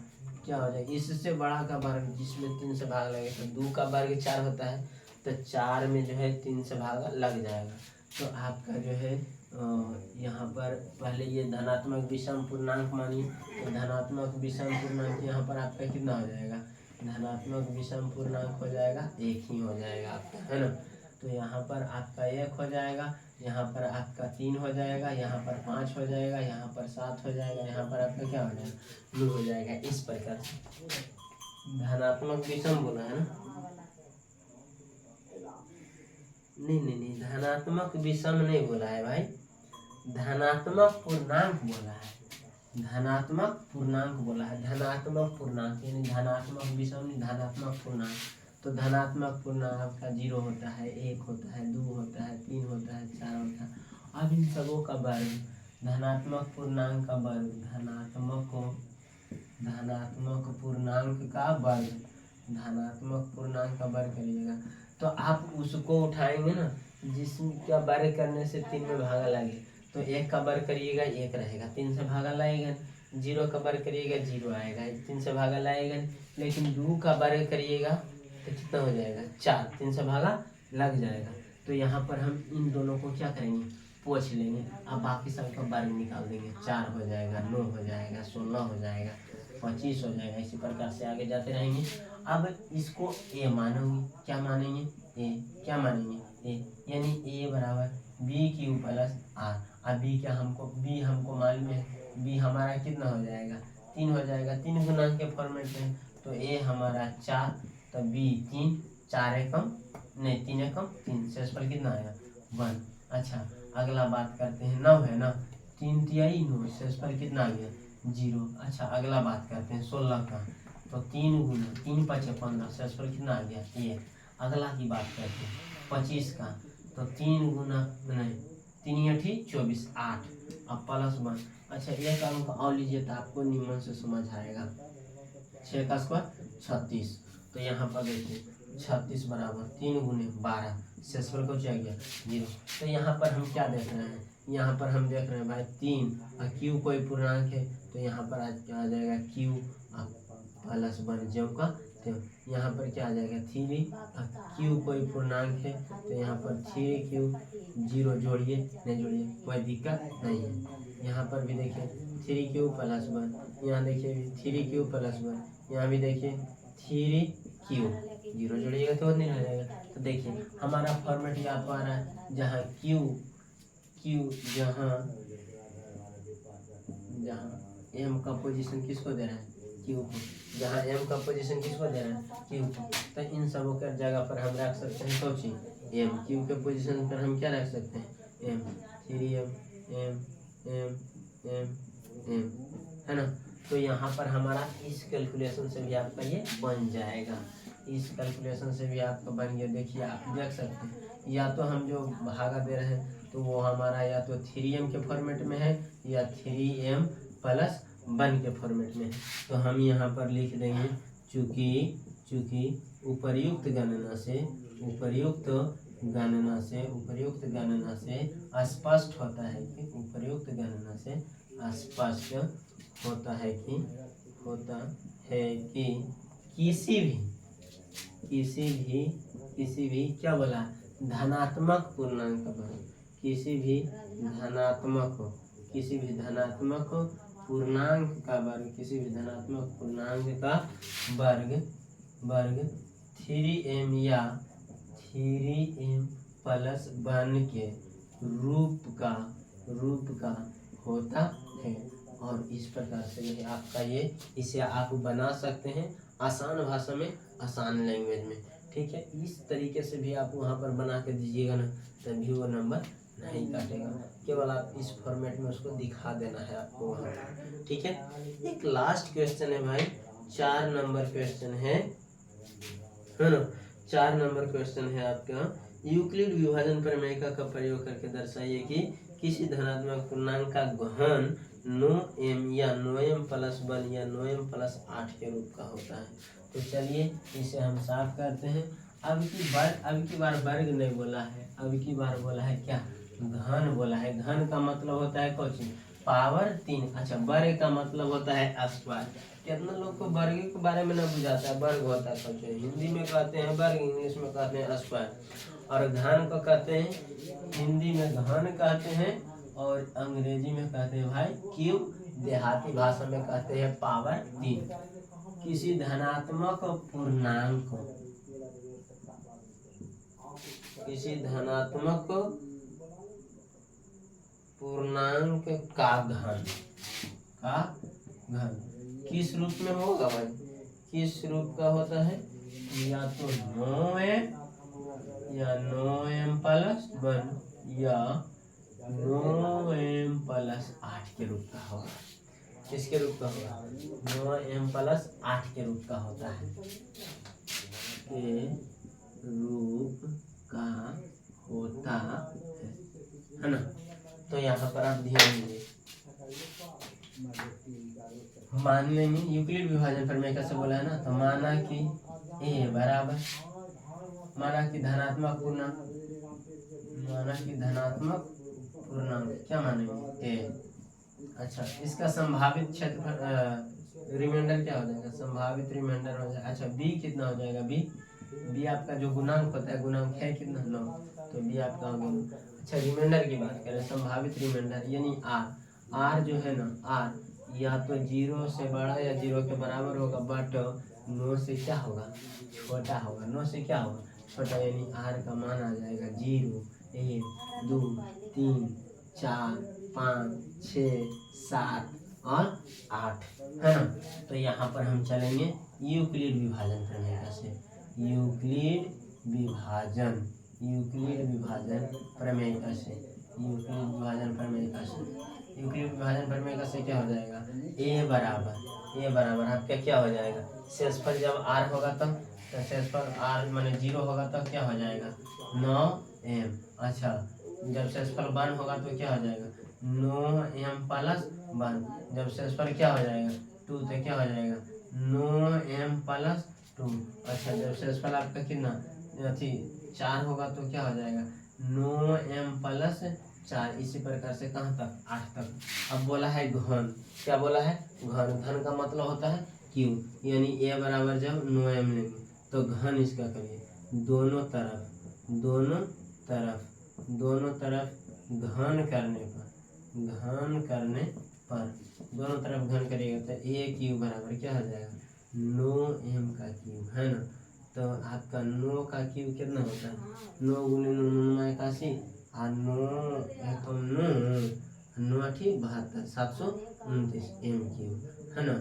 क्या हो जाएगा, इससे बड़ा का वर्ग जिसमें 3 से भाग लगे, तो 2 का वर्ग 4 होता है, तो 4 में जो है 3 से भागा लग जाएगा। तो आपका जो है यहाँ पर पहले ये धनात्मक विषम पूर्णांक मानिए, तो धनात्मक विषम पूर्णांक यहाँ पर आपका कितना हो जाएगा, धनात्मक विषम पूर्णांक हो जाएगा 1 ही हो जाएगा आपका, है ना। तो यहाँ पर आपका 1 हो जाएगा, यहाँ पर आपका 3 हो जाएगा, यहाँ पर 5 हो जाएगा, यहाँ पर 7 हो जाएगा, यहाँ पर आपका क्या हो जाएगा 9 हो जाएगा। इस प्रकार से धनात्मक विषम बोला है ना, नहीं धनात्मक विषम नहीं बोला है भाई, धनात्मक पूर्णांक बोला है, धनात्मक पूर्णांक बोला है, धनात्मक पूर्णांक यानी धनात्मक विषम नहीं, धनात्मक पूर्णांक। तो धनात्मक पूर्णांक आपका 0 होता है, 1 होता है, 2 होता है, 3 होता है, 4 होता है। अब इन सबों का वर्ग, धनात्मक पूर्णांक का वर्ग, धनात्मक पूर्णांक का वर्ग, धनात्मक पूर्णांक का वर्ग करिएगा, तो आप उसको उठाएंगे ना जिसका वर्ग करने से 3 में भागा लगे, तो 1 का वर्ग करिएगा 1 रहेगा, 3 से भागा लाएगा, 0 का वर्ग करिएगा 0 आएगा, 3 से भागा लाएगा, लेकिन 2 का वर्ग करिएगा तो कितना हो जाएगा 4, 3 से भागा लग जाएगा। तो यहाँ पर हम इन दोनों को क्या करेंगे पोंछ लेंगे, अब बाकी सब का वर्ग निकाल देंगे, 4 हो जाएगा, 9 हो जाएगा, 16 हो जाएगा, 25 हो जाएगा, इसी प्रकार से आगे जाते रहेंगे। अब इसको ए मानेंगे, क्या मानेंगे ए, क्या मानेंगे ए, यानी ए बराबर बी क्यू प्लस आर। अब बी क्या हमको मालूम है, बी हमारा कितना हो जाएगा 3 हो जाएगा, 3 गुणांक के फॉर्मेट में, तो ए हमारा 4, तो बी 3, 4 एकम नहीं 3 एकम 3, शेष पर कितना आएगा 1। अच्छा अगला बात करते हैं 9 है ना, 3 तिहाई 9, शेष पर कितना आ गया 0। अच्छा अगला बात करते हैं 16 का, तो 3 गुना 3 5 15, शेष पर कितना आ गया 1। अगला की बात करते हैं 25 का, तो 3 गुना नहीं 3 8 24 8 अब प्लस 1। अच्छा एक अंक और लीजिए तो आपको निम्न से समझ आएगा, 6 का स्क्वायर 36, तो यहाँ पर देखिए 36 बराबर 3 गुने 12, शेषफल को चाहिए 0। तो यहाँ पर हम क्या देख रहे हैं यहाँ पर हम देख रहे हैं भाई 3 और क्यू कोई पूर्णांक है तो यहाँ पर आ जाएगा क्यू प्लस 1 जो का तो यहाँ पर क्या आ जाएगा 3 और क्यू कोई पूर्णांक है तो यहाँ पर 3q 0 जोड़िए नहीं जोड़िए कोई दिक्कत नहीं है। यहाँ पर भी देखिए 3q प्लस 1, यहाँ देखिए 3q प्लस 1, यहाँ भी देखिए 3q 0 जोड़िएगा तो नहीं रहेगा। तो देखिए हमारा फॉर्मेट यहाँ पर आ रहा है जहाँ q जहाँ m का पोजीशन किसको दे रहा है q को, जहाँ m का पोजीशन किसको दे रहा है q को, तो इन सबों के जगह पर हम रख सकते हैं सोचिए m, q के पोजीशन पर हम क्या रख सकते हैं m, 3m m m m m है ना। तो यहाँ पर हमारा इस कैलकुलेशन से भी आपका ये बन जाएगा, इस कैलकुलेशन से भी आपका बन गया। देखिए आप देख सकते हैं या तो हम जो भागा दे रहे हैं तो वो हमारा या तो 3m के फॉर्मेट में है या 3m प्लस 1 के फॉर्मेट में है। तो हम यहाँ पर लिख देंगे चूँकि उपर्युक्त गणना से स्पष्ट होता है कि उपर्युक्त गणना से स्पष्ट होता है कि किसी भी क्या बोला धनात्मक पूर्णांक पर किसी भी धनात्मक पूर्णांक का वर्ग 3m या 3m प्लस 1 के रूप का होता है। और इस प्रकार से ये आपका इसे आप बना सकते हैं आसान भाषा में, आसान लैंग्वेज में, ठीक है। इस तरीके से भी आप वहाँ पर बना के दीजिएगा ना तभी वो नंबर नहीं काटेगा, केवल आप इस फॉर्मेट में उसको दिखा देना है आपको वहाँ पर, ठीक है। एक लास्ट क्वेश्चन है भाई, 4 नंबर क्वेश्चन है ना, 4 नंबर क्वेश्चन है आपका। यूक्लिड विभाजन प्रमेय का प्रयोग करके दर्शाइए कि किसी धनात्मक पूर्णांक का घन 9m या 9m प्लस 1 या 9m प्लस 8 के रूप का होता है। तो चलिए इसे हम साफ करते हैं। अब की बार वर्ग नहीं बोला है, अब की बार बोला है क्या घन बोला है। घन का मतलब होता है कुछ पावर 3। अच्छा वर्ग का मतलब होता है स्क्वायर। कितना लोग को वर्ग के बारे में ना बुझाता है, वर्ग होता है कुछ हिंदी में कहते हैं वर्ग, इंग्लिश में कहते हैं स्क्वायर, और घन को कहते हैं हिंदी में घन कहते हैं और अंग्रेजी में कहते हैं भाई क्यूब, देहाती भाषा में कहते हैं पावर 3। किसी धनात्मक पूर्णांक का घन किस रूप में होगा भाई, किस रूप का होता है, या तो 9m या 9m प्लस 1 या 9m प्लस 8 के रूप का होगा। किसके रूप का होगा, 9m प्लस 8 के रूप का होता है, के रूप का होता है ना। तो यहाँ पर आप ध्यान दीजिए, मान लेंगे यूक्लिड विभाजन प्रमेय कैसे बोला है ना, तो माना कि a बराबर, माना कि धनात्मक पूर्णांक क्या मानेंगे a। अच्छा इसका संभावित क्षेत्रफल रिमाइंडर क्या हो जाएगा, संभावित रिमाइंडर हो जाएगा। अच्छा b कितना हो जाएगा, b आपका जो गुणांक होता है, गुणांक है कितना 9, तो b आपका हो गया। अच्छा रिमाइंडर की बात करें, संभावित रिमाइंडर यानी r जो है ना, r या तो 0 से बड़ा या 0 के बराबर होगा, बट 9 से क्या होगा, छोटा होगा। 9 से क्या होगा, छोटा, यानी r का मान आ जाएगा 0 1 2 3 4 5 6 7 और 8, है ना। तो यहाँ पर हम चलेंगे यूक्लिड विभाजन प्रमेय का से, यूक्लिड विभाजन प्रमेय का से, यूक्लिड विभाजन प्रमेय का से क्या हो जाएगा, a बराबर आपका क्या हो जाएगा, शेषफल जब r होगा तब, तो शेषफल r माने 0 होगा तब क्या हो जाएगा 9m। अच्छा जब शेषफल 1 होगा तो क्या हो जाएगा 9m प्लस 1, जब शेषफल क्या हो जाएगा 2 तो क्या हो जाएगा 9m प्लस 2। अच्छा जब शेषफल आपका कितना 4 होगा तो क्या हो जाएगा 9m प्लस 4, इसी प्रकार से कहाँ तक 8 तक। अब बोला है घन, क्या बोला है घन, घन का मतलब होता है क्यू, यानी ए बराबर जब 9m लेंगे तो घन इसका करिए दोनों तरफ घन करिएगा तो ए क्यू बराबर क्या हो जाएगा 9m का क्यूब, है ना। तो आपका 9 का क्यूब कितना होता है 9 गुने 9 9 81 और 9 एकम 9 72 729 m क्यूब, है ना।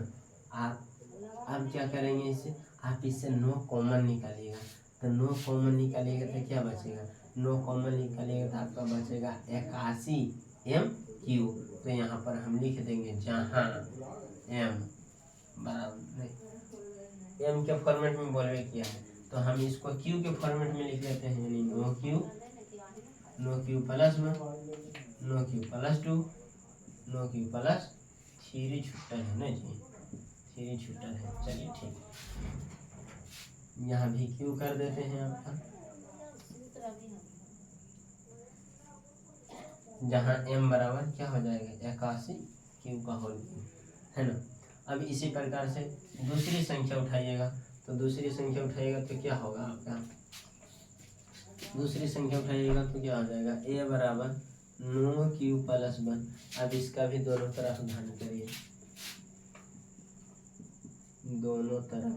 आप अब क्या करेंगे इसे, आप इससे 9 कॉमन निकालिएगा, तो 9 कॉमन निकालिएगा तो क्या बचेगा 9 कॉमन निकालिएगा तो आपका बचेगा 81 m क्यूब। तो यहाँ पर हम लिख देंगे जहाँ m बराबर m के फॉर्मेट में बोलवे किया है तो हम इसको q के फॉर्मेट में लिख लेते हैं, यानी 9q plus 1 9q plus 2 9q plus 3 छुट्टा है ना जी, 3 छुट्टा है। चलिए ठीक, यहाँ भी q कर देते हैं आपका, जहाँ m बराबर क्या हो जाएगा 81 q का होल क्यूब, है ना। अब इसी प्रकार से दूसरी संख्या उठाइएगा, तो दूसरी संख्या उठाइएगा तो क्या होगा आपका, दूसरी संख्या उठाइएगा तो क्या हो जाएगा a बराबर 9q प्लस 1। अब इसका भी दोनों तरफ घन करिए, दोनों तरफ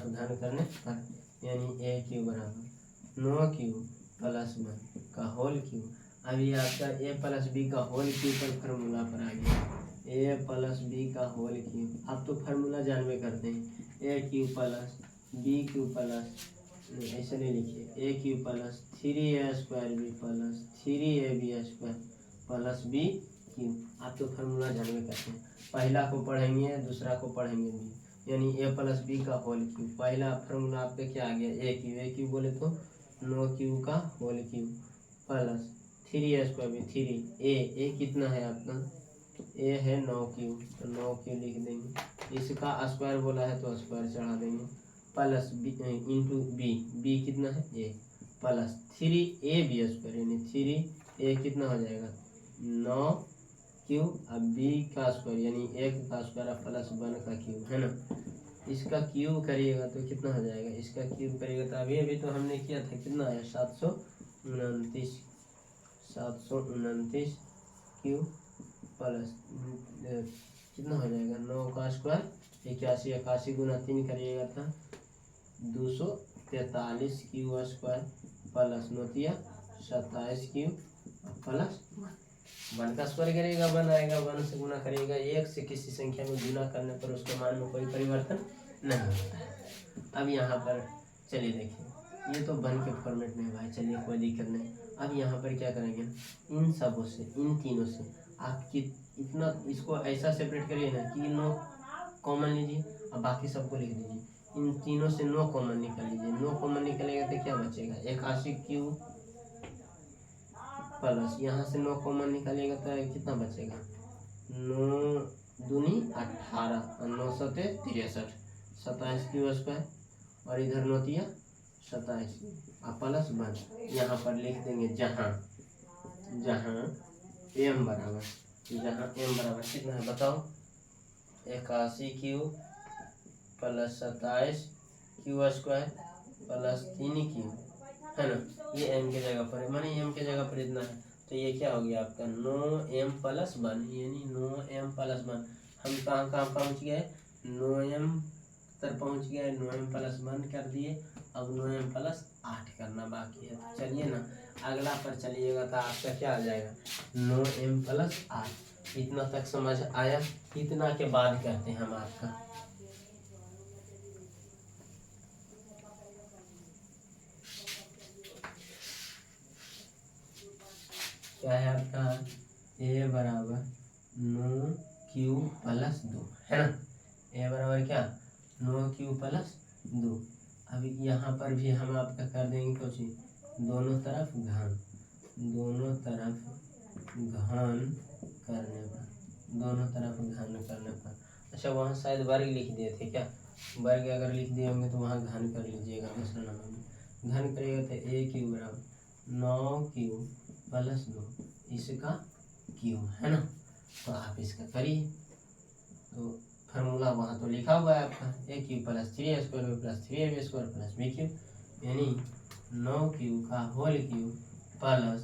घन करने पर यानी a क्यू बराबर 9q प्लस 1 का होल क्यूब। अभी आपका a प्लस बी का होल क्यूब पर फार्मूला पर आ गया, a प्लस बी का होल क्यूब। आप तो फार्मूला जानवे करते हैं, a cube plus B cube plus, ऐसे नहीं लिखिए, a cube plus 3a square B plus 3ab square plus B cube. आप तो फार्मूला जानवे करते हैं, पहला को पढ़ेंगे दूसरा को पढ़ेंगे भी, यानी a प्लस बी का होल क्यूब। पहला फार्मूला आपका क्या आ गया a क्यू बोले तो 9q का whole cube plus 3a square भी 3 a कितना है आपका a है 9q, तो 9q लिख देंगे, इसका स्क्वायर बोला है तो स्क्वायर चढ़ा देंगे, प्लस बी इंटू बी कितना है a प्लस 3ab स्क्वायर, यानी 3a कितना हो जाएगा 9q, अब b का स्क्वायर यानी 1 का स्क्वायर प्लस 1 का क्यूब, है ना। इसका क्यूब करिएगा तो कितना हो जाएगा, इसका क्यूब करिएगा तो अभी तो हमने किया था, कितना है 729 क्यूब प्लस कितना हो जाएगा 9 का स्क्वायर 81, 81 गुना 3 करिएगा था 243 Q square plus 27 cube plus 1 का स्क्वायर करिएगा 1 आएगा, 1 से गुना करिएगा, 1 से किसी संख्या में गुना करने पर उसके मान में कोई परिवर्तन नहीं होता है। अब यहाँ पर चलिए देखिए, ये तो बन के फॉर्मेट में भाई, चलिए कोई दिक्कत नहीं। अब यहाँ पर क्या करेंगे, इन सबों से इन तीनों से आप इतना इसको ऐसा सेपरेट करिए ना कि 9 कॉमन लीजिए और बाकी सबको लिख दीजिए, इन तीनों से 9 कॉमन निकाल लीजिए, 9 कॉमन निकलेगा तो क्या बचेगा 81 क्यू प्लस यहाँ से 9 कॉमन निकालेगा तो कितना बचेगा 9 दूनी 18 और 9 सते 63 27 क्यू स्क्वायर, और इधर 9 तिया 27 और प्लस 1 यहाँ पर लिख देंगे, जहाँ m बराबर कितना है बताओ 81 Q plus 27 Q square plus 3 Q, है ना। ये m के जगह पर माने m के जगह पर इतना है, तो ये क्या हो गया आपका 9m प्लस 1, यानी 9m प्लस 1। हम कहाँ पहुँच गए 9m तक पहुँच गए, 9m प्लस 1 कर दिए, अब 9m प्लस 8 करना बाकी है। तो चलिए ना अगला पर चलिएगा तो आपका क्या आ जाएगा 9m प्लस 8। इतना तक समझ आया, इतना के बाद करते हैं हम आपका क्या है आपका a बराबर 9q प्लस 2, है ना। a बराबर क्या 9q प्लस 2। अभी यहाँ पर भी हम आपका कर देंगे कुछ, दोनों तरफ घन करने पर, अच्छा वहाँ शायद वर्ग लिख दिए थे क्या, वर्ग अगर लिख दिए होंगे तो वहाँ घन कर लीजिएगा दूसरा नंबर में। घन करिएगा तो ए क्यू बराबर 9q प्लस 2 इसका क्यू है ना। तो आप इसका करिए, तो फार्मूला वहाँ तो लिखा हुआ है आपका A cube plus 3a² plus 3ab² plus B cube, यानी 9q का होल क्यू प्लस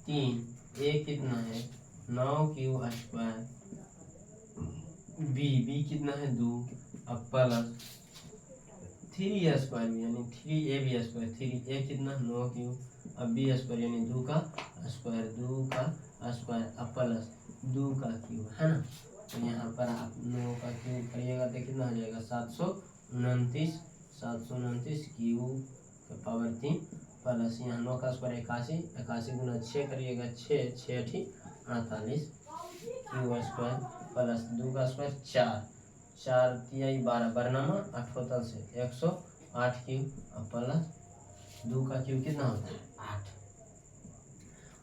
3 ए कितना है 9q², बी कितना है 2 अब प्लस 3a² यानी 3ab², 3a कितना 9q अब b² यानी 2 का स्क्वायर अब प्लस 2 का क्यूब है ना। तो यहाँ पर आप 9 का क्यूब करिएगा तो कितना हो जाएगा 729 क्यूब के पावर 3 प्लस यहाँ 9 का स्क्वायर 81 गुना 6 करिएगा 6 48 क्यूब² प्लस 2 का स्क्वायर 4 3 12 बरनामा 8 होता से 108 क्यूब प्लस 2 का क्यूब कितना होता है 8।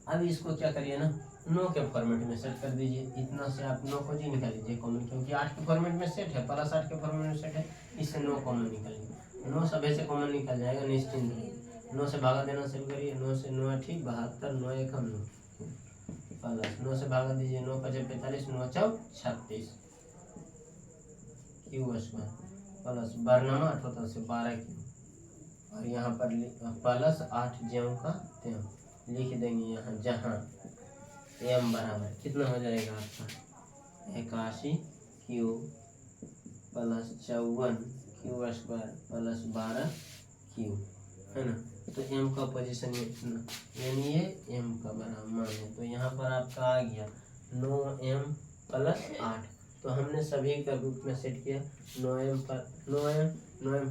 अब इसको क्या करिए ना 9 के फॉर्मेट में सेट कर दीजिए, इतना से आप 9 को जी निकाल लीजिए कॉमन, क्योंकि 8 के फॉर्मेट में सेट है प्लस 8 के फॉर्मेट में सेट है, इससे 9 कॉमन निकालिए, 9 सभी से कॉमन निकल जाएगा निश्चिंत। 9 से भागा देना शुरू करिए, 9 से 9 ठीक 72 9 1 9 प्लस 9 से भागा दीजिए 9 5 45 9 4 36 क्यूब² प्लस बरनामा 8 होता से 12 क्यूब और यहाँ पर प्लस 8 ज्यों का त्यों लिख देंगे यहाँ, जहाँ m बराबर कितना हो जाएगा आपका 81 क्यूब प्लस 54 क्यूब² प्लस 12 क्यूब है ना। तो m का पोजीशन में इतना, यानी ये m का बराबर मान है। तो यहाँ पर आपका आ गया 9m प्लस 8, तो हमने सभी का रूप में सेट किया 9m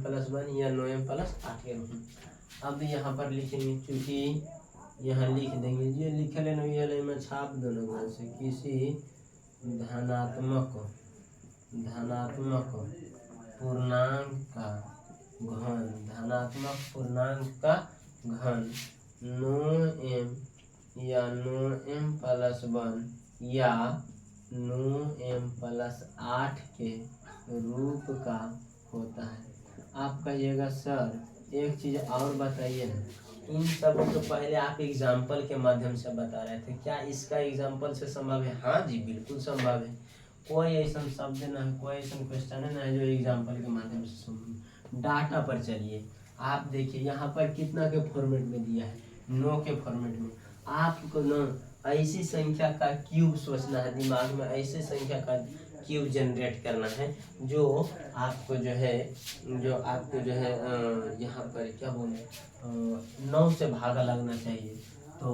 प्लस 1 या 9m प्लस 8 के रूप में। अब यहाँ पर लिखेंगे, चूँकि यहाँ लिख देंगे ये लिखे लेना ये में छाप दोनों घर से किसी धनात्मक पूर्णांक का घन 9m या 9m प्लस 1 या 9m प्लस 8 के रूप का होता है। आप कहिएगा सर एक चीज़ और बताइए ना, इन सब तो पहले आप एग्जाम्पल के माध्यम से बता रहे थे, क्या इसका एग्जाम्पल से संभव है? हाँ जी बिल्कुल संभव है, कोई ऐसा शब्द ना है, कोई ऐसा क्वेश्चन है ना जो एग्जाम्पल के माध्यम से संभव। डाटा पर चलिए, आप देखिए यहाँ पर कितना के फॉर्मेट में दिया है 9 के फॉर्मेट में। आपको ना ऐसी संख्या का क्यूब सोचना है, दिमाग में ऐसी संख्या का क्यूब जनरेट करना है जो आपको जो है यहाँ पर क्या बोले 9 से भागा लगना चाहिए। तो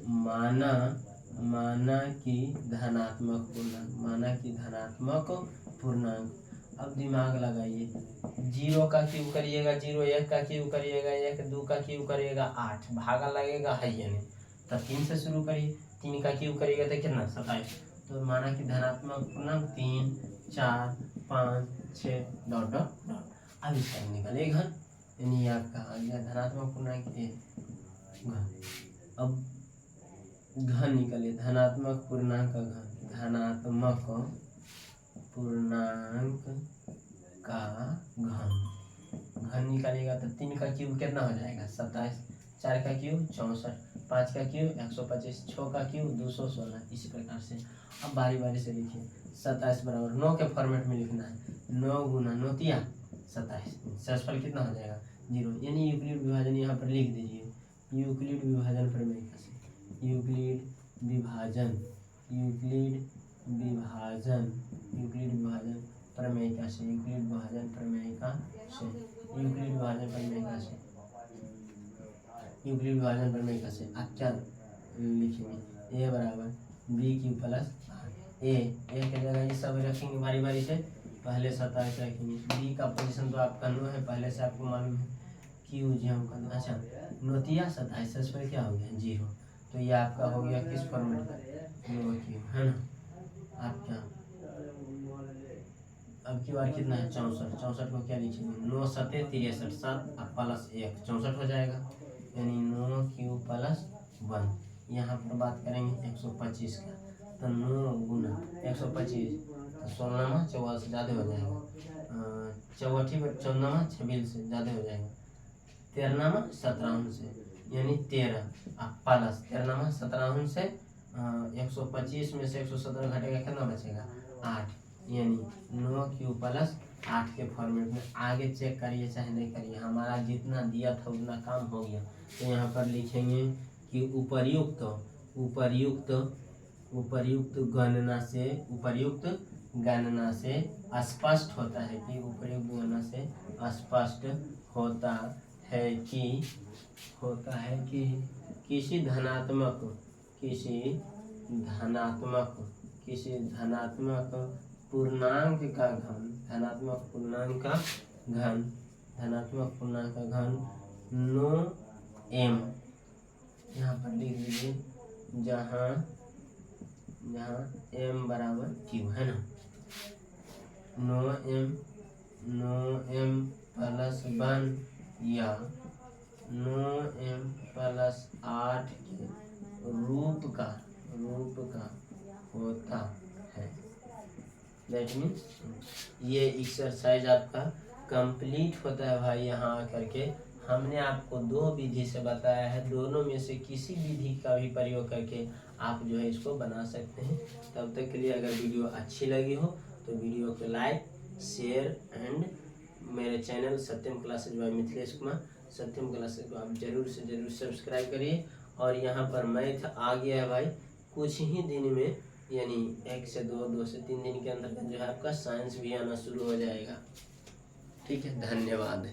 माना कि धनात्मक पूर्णांक, अब दिमाग लगाइए, 0 का क्यूब करिएगा 0, 1 का क्यूब करिएगा 1, 2 का क्यूब करिएगा 8, भागा लगेगा है यानी। तो 3 से शुरू करिए, 3 का क्यूब करिएगा तो कितना 27। तो माना कि धनात्मक पूर्णांक 3 4 5 6 ... अब इसका निकले घन, यानी आपका आ गया धनात्मक पूर्णांक घन। अब घन निकले धनात्मक पूर्णांक का घन, धनात्मक पूर्णांक का घन निकालेगा तो 3 का क्यूब कितना हो जाएगा 27, 4 का क्यूब 64, 5 का क्यूब 125, 6 का क्यूब 216। इसी प्रकार से अब बारी बारी से लिखिए। 27 बराबर 9 के फॉर्मेट में लिखना है, 9 गुना 9 तिया 27, शेषफल कितना हो जाएगा 0, यानी यूक्लिड विभाजन यहाँ पर लिख दीजिए। यूक्लिड विभाजन प्रमेय से यूक्लिड विभाजन प्रमेय से आप क्या लिखेंगे, ए बराबर बी क्यू प्लस ए के जगह ये सब रखेंगे बारी बारी से। पहले 27 रखेंगे, बी का पोजीशन तो आपका 9 है पहले से आपको मालूम है, क्यू जी हम कर अच्छा 9 तिया 27 पर क्या हो गया 0। तो ये आपका हो गया किस फॉर्मेट में 9 क्यू है ना। आप क्या अब की बार कितना है 64 को क्या लिखेंगे 9 7 63 7 प्लस 1 64 हो जाएगा, यानी 9 क्यू प्लस 1। यहाँ पर बात करेंगे 125 का, तो 9 गुना 125 तो 16 14 से ज़्यादा हो जाएगा, 14 पर 14 26 से ज़्यादा हो जाएगा, 13 17 से यानी 13 प्लस 13 17 से 125 में से 117 घटेगा कितना बचेगा 8 यानी 9 क्यू प्लस 8 के फॉर्मेट में। आगे चेक करिए चाहे नहीं करिए, हमारा जितना दिया था उतना काम हो गया। तो यहाँ पर लिखेंगे कि उपर्युक्त गणना से स्पष्ट होता है कि उपर्युक्त गणना से स्पष्ट होता है कि किसी धनात्मक पूर्णांक का घन नो m, यहाँ पर लिख लीजिए जहाँ m बराबर q है ना, नो m प्लस 1 या नो m प्लस 8 के रूप का होता है। दैट मीन्स ये एक्सरसाइज आपका कंप्लीट होता है भाई। यहाँ आकर के हमने आपको 2 विधि से बताया है, दोनों में से किसी विधि का भी प्रयोग करके आप जो है इसको बना सकते हैं। तब तक के लिए अगर वीडियो अच्छी लगी हो तो वीडियो को लाइक शेयर एंड मेरे चैनल सत्यम क्लासेज बाय मिथिलेश कुमार, सत्यम क्लासेज को आप जरूर से जरूर सब्सक्राइब करिए। और यहाँ पर मैथ आ गया है भाई, कुछ ही दिन में यानी 1 से 2 से 3 दिन के अंदर जो है आपका साइंस भी आना शुरू हो जाएगा। ठीक है, धन्यवाद।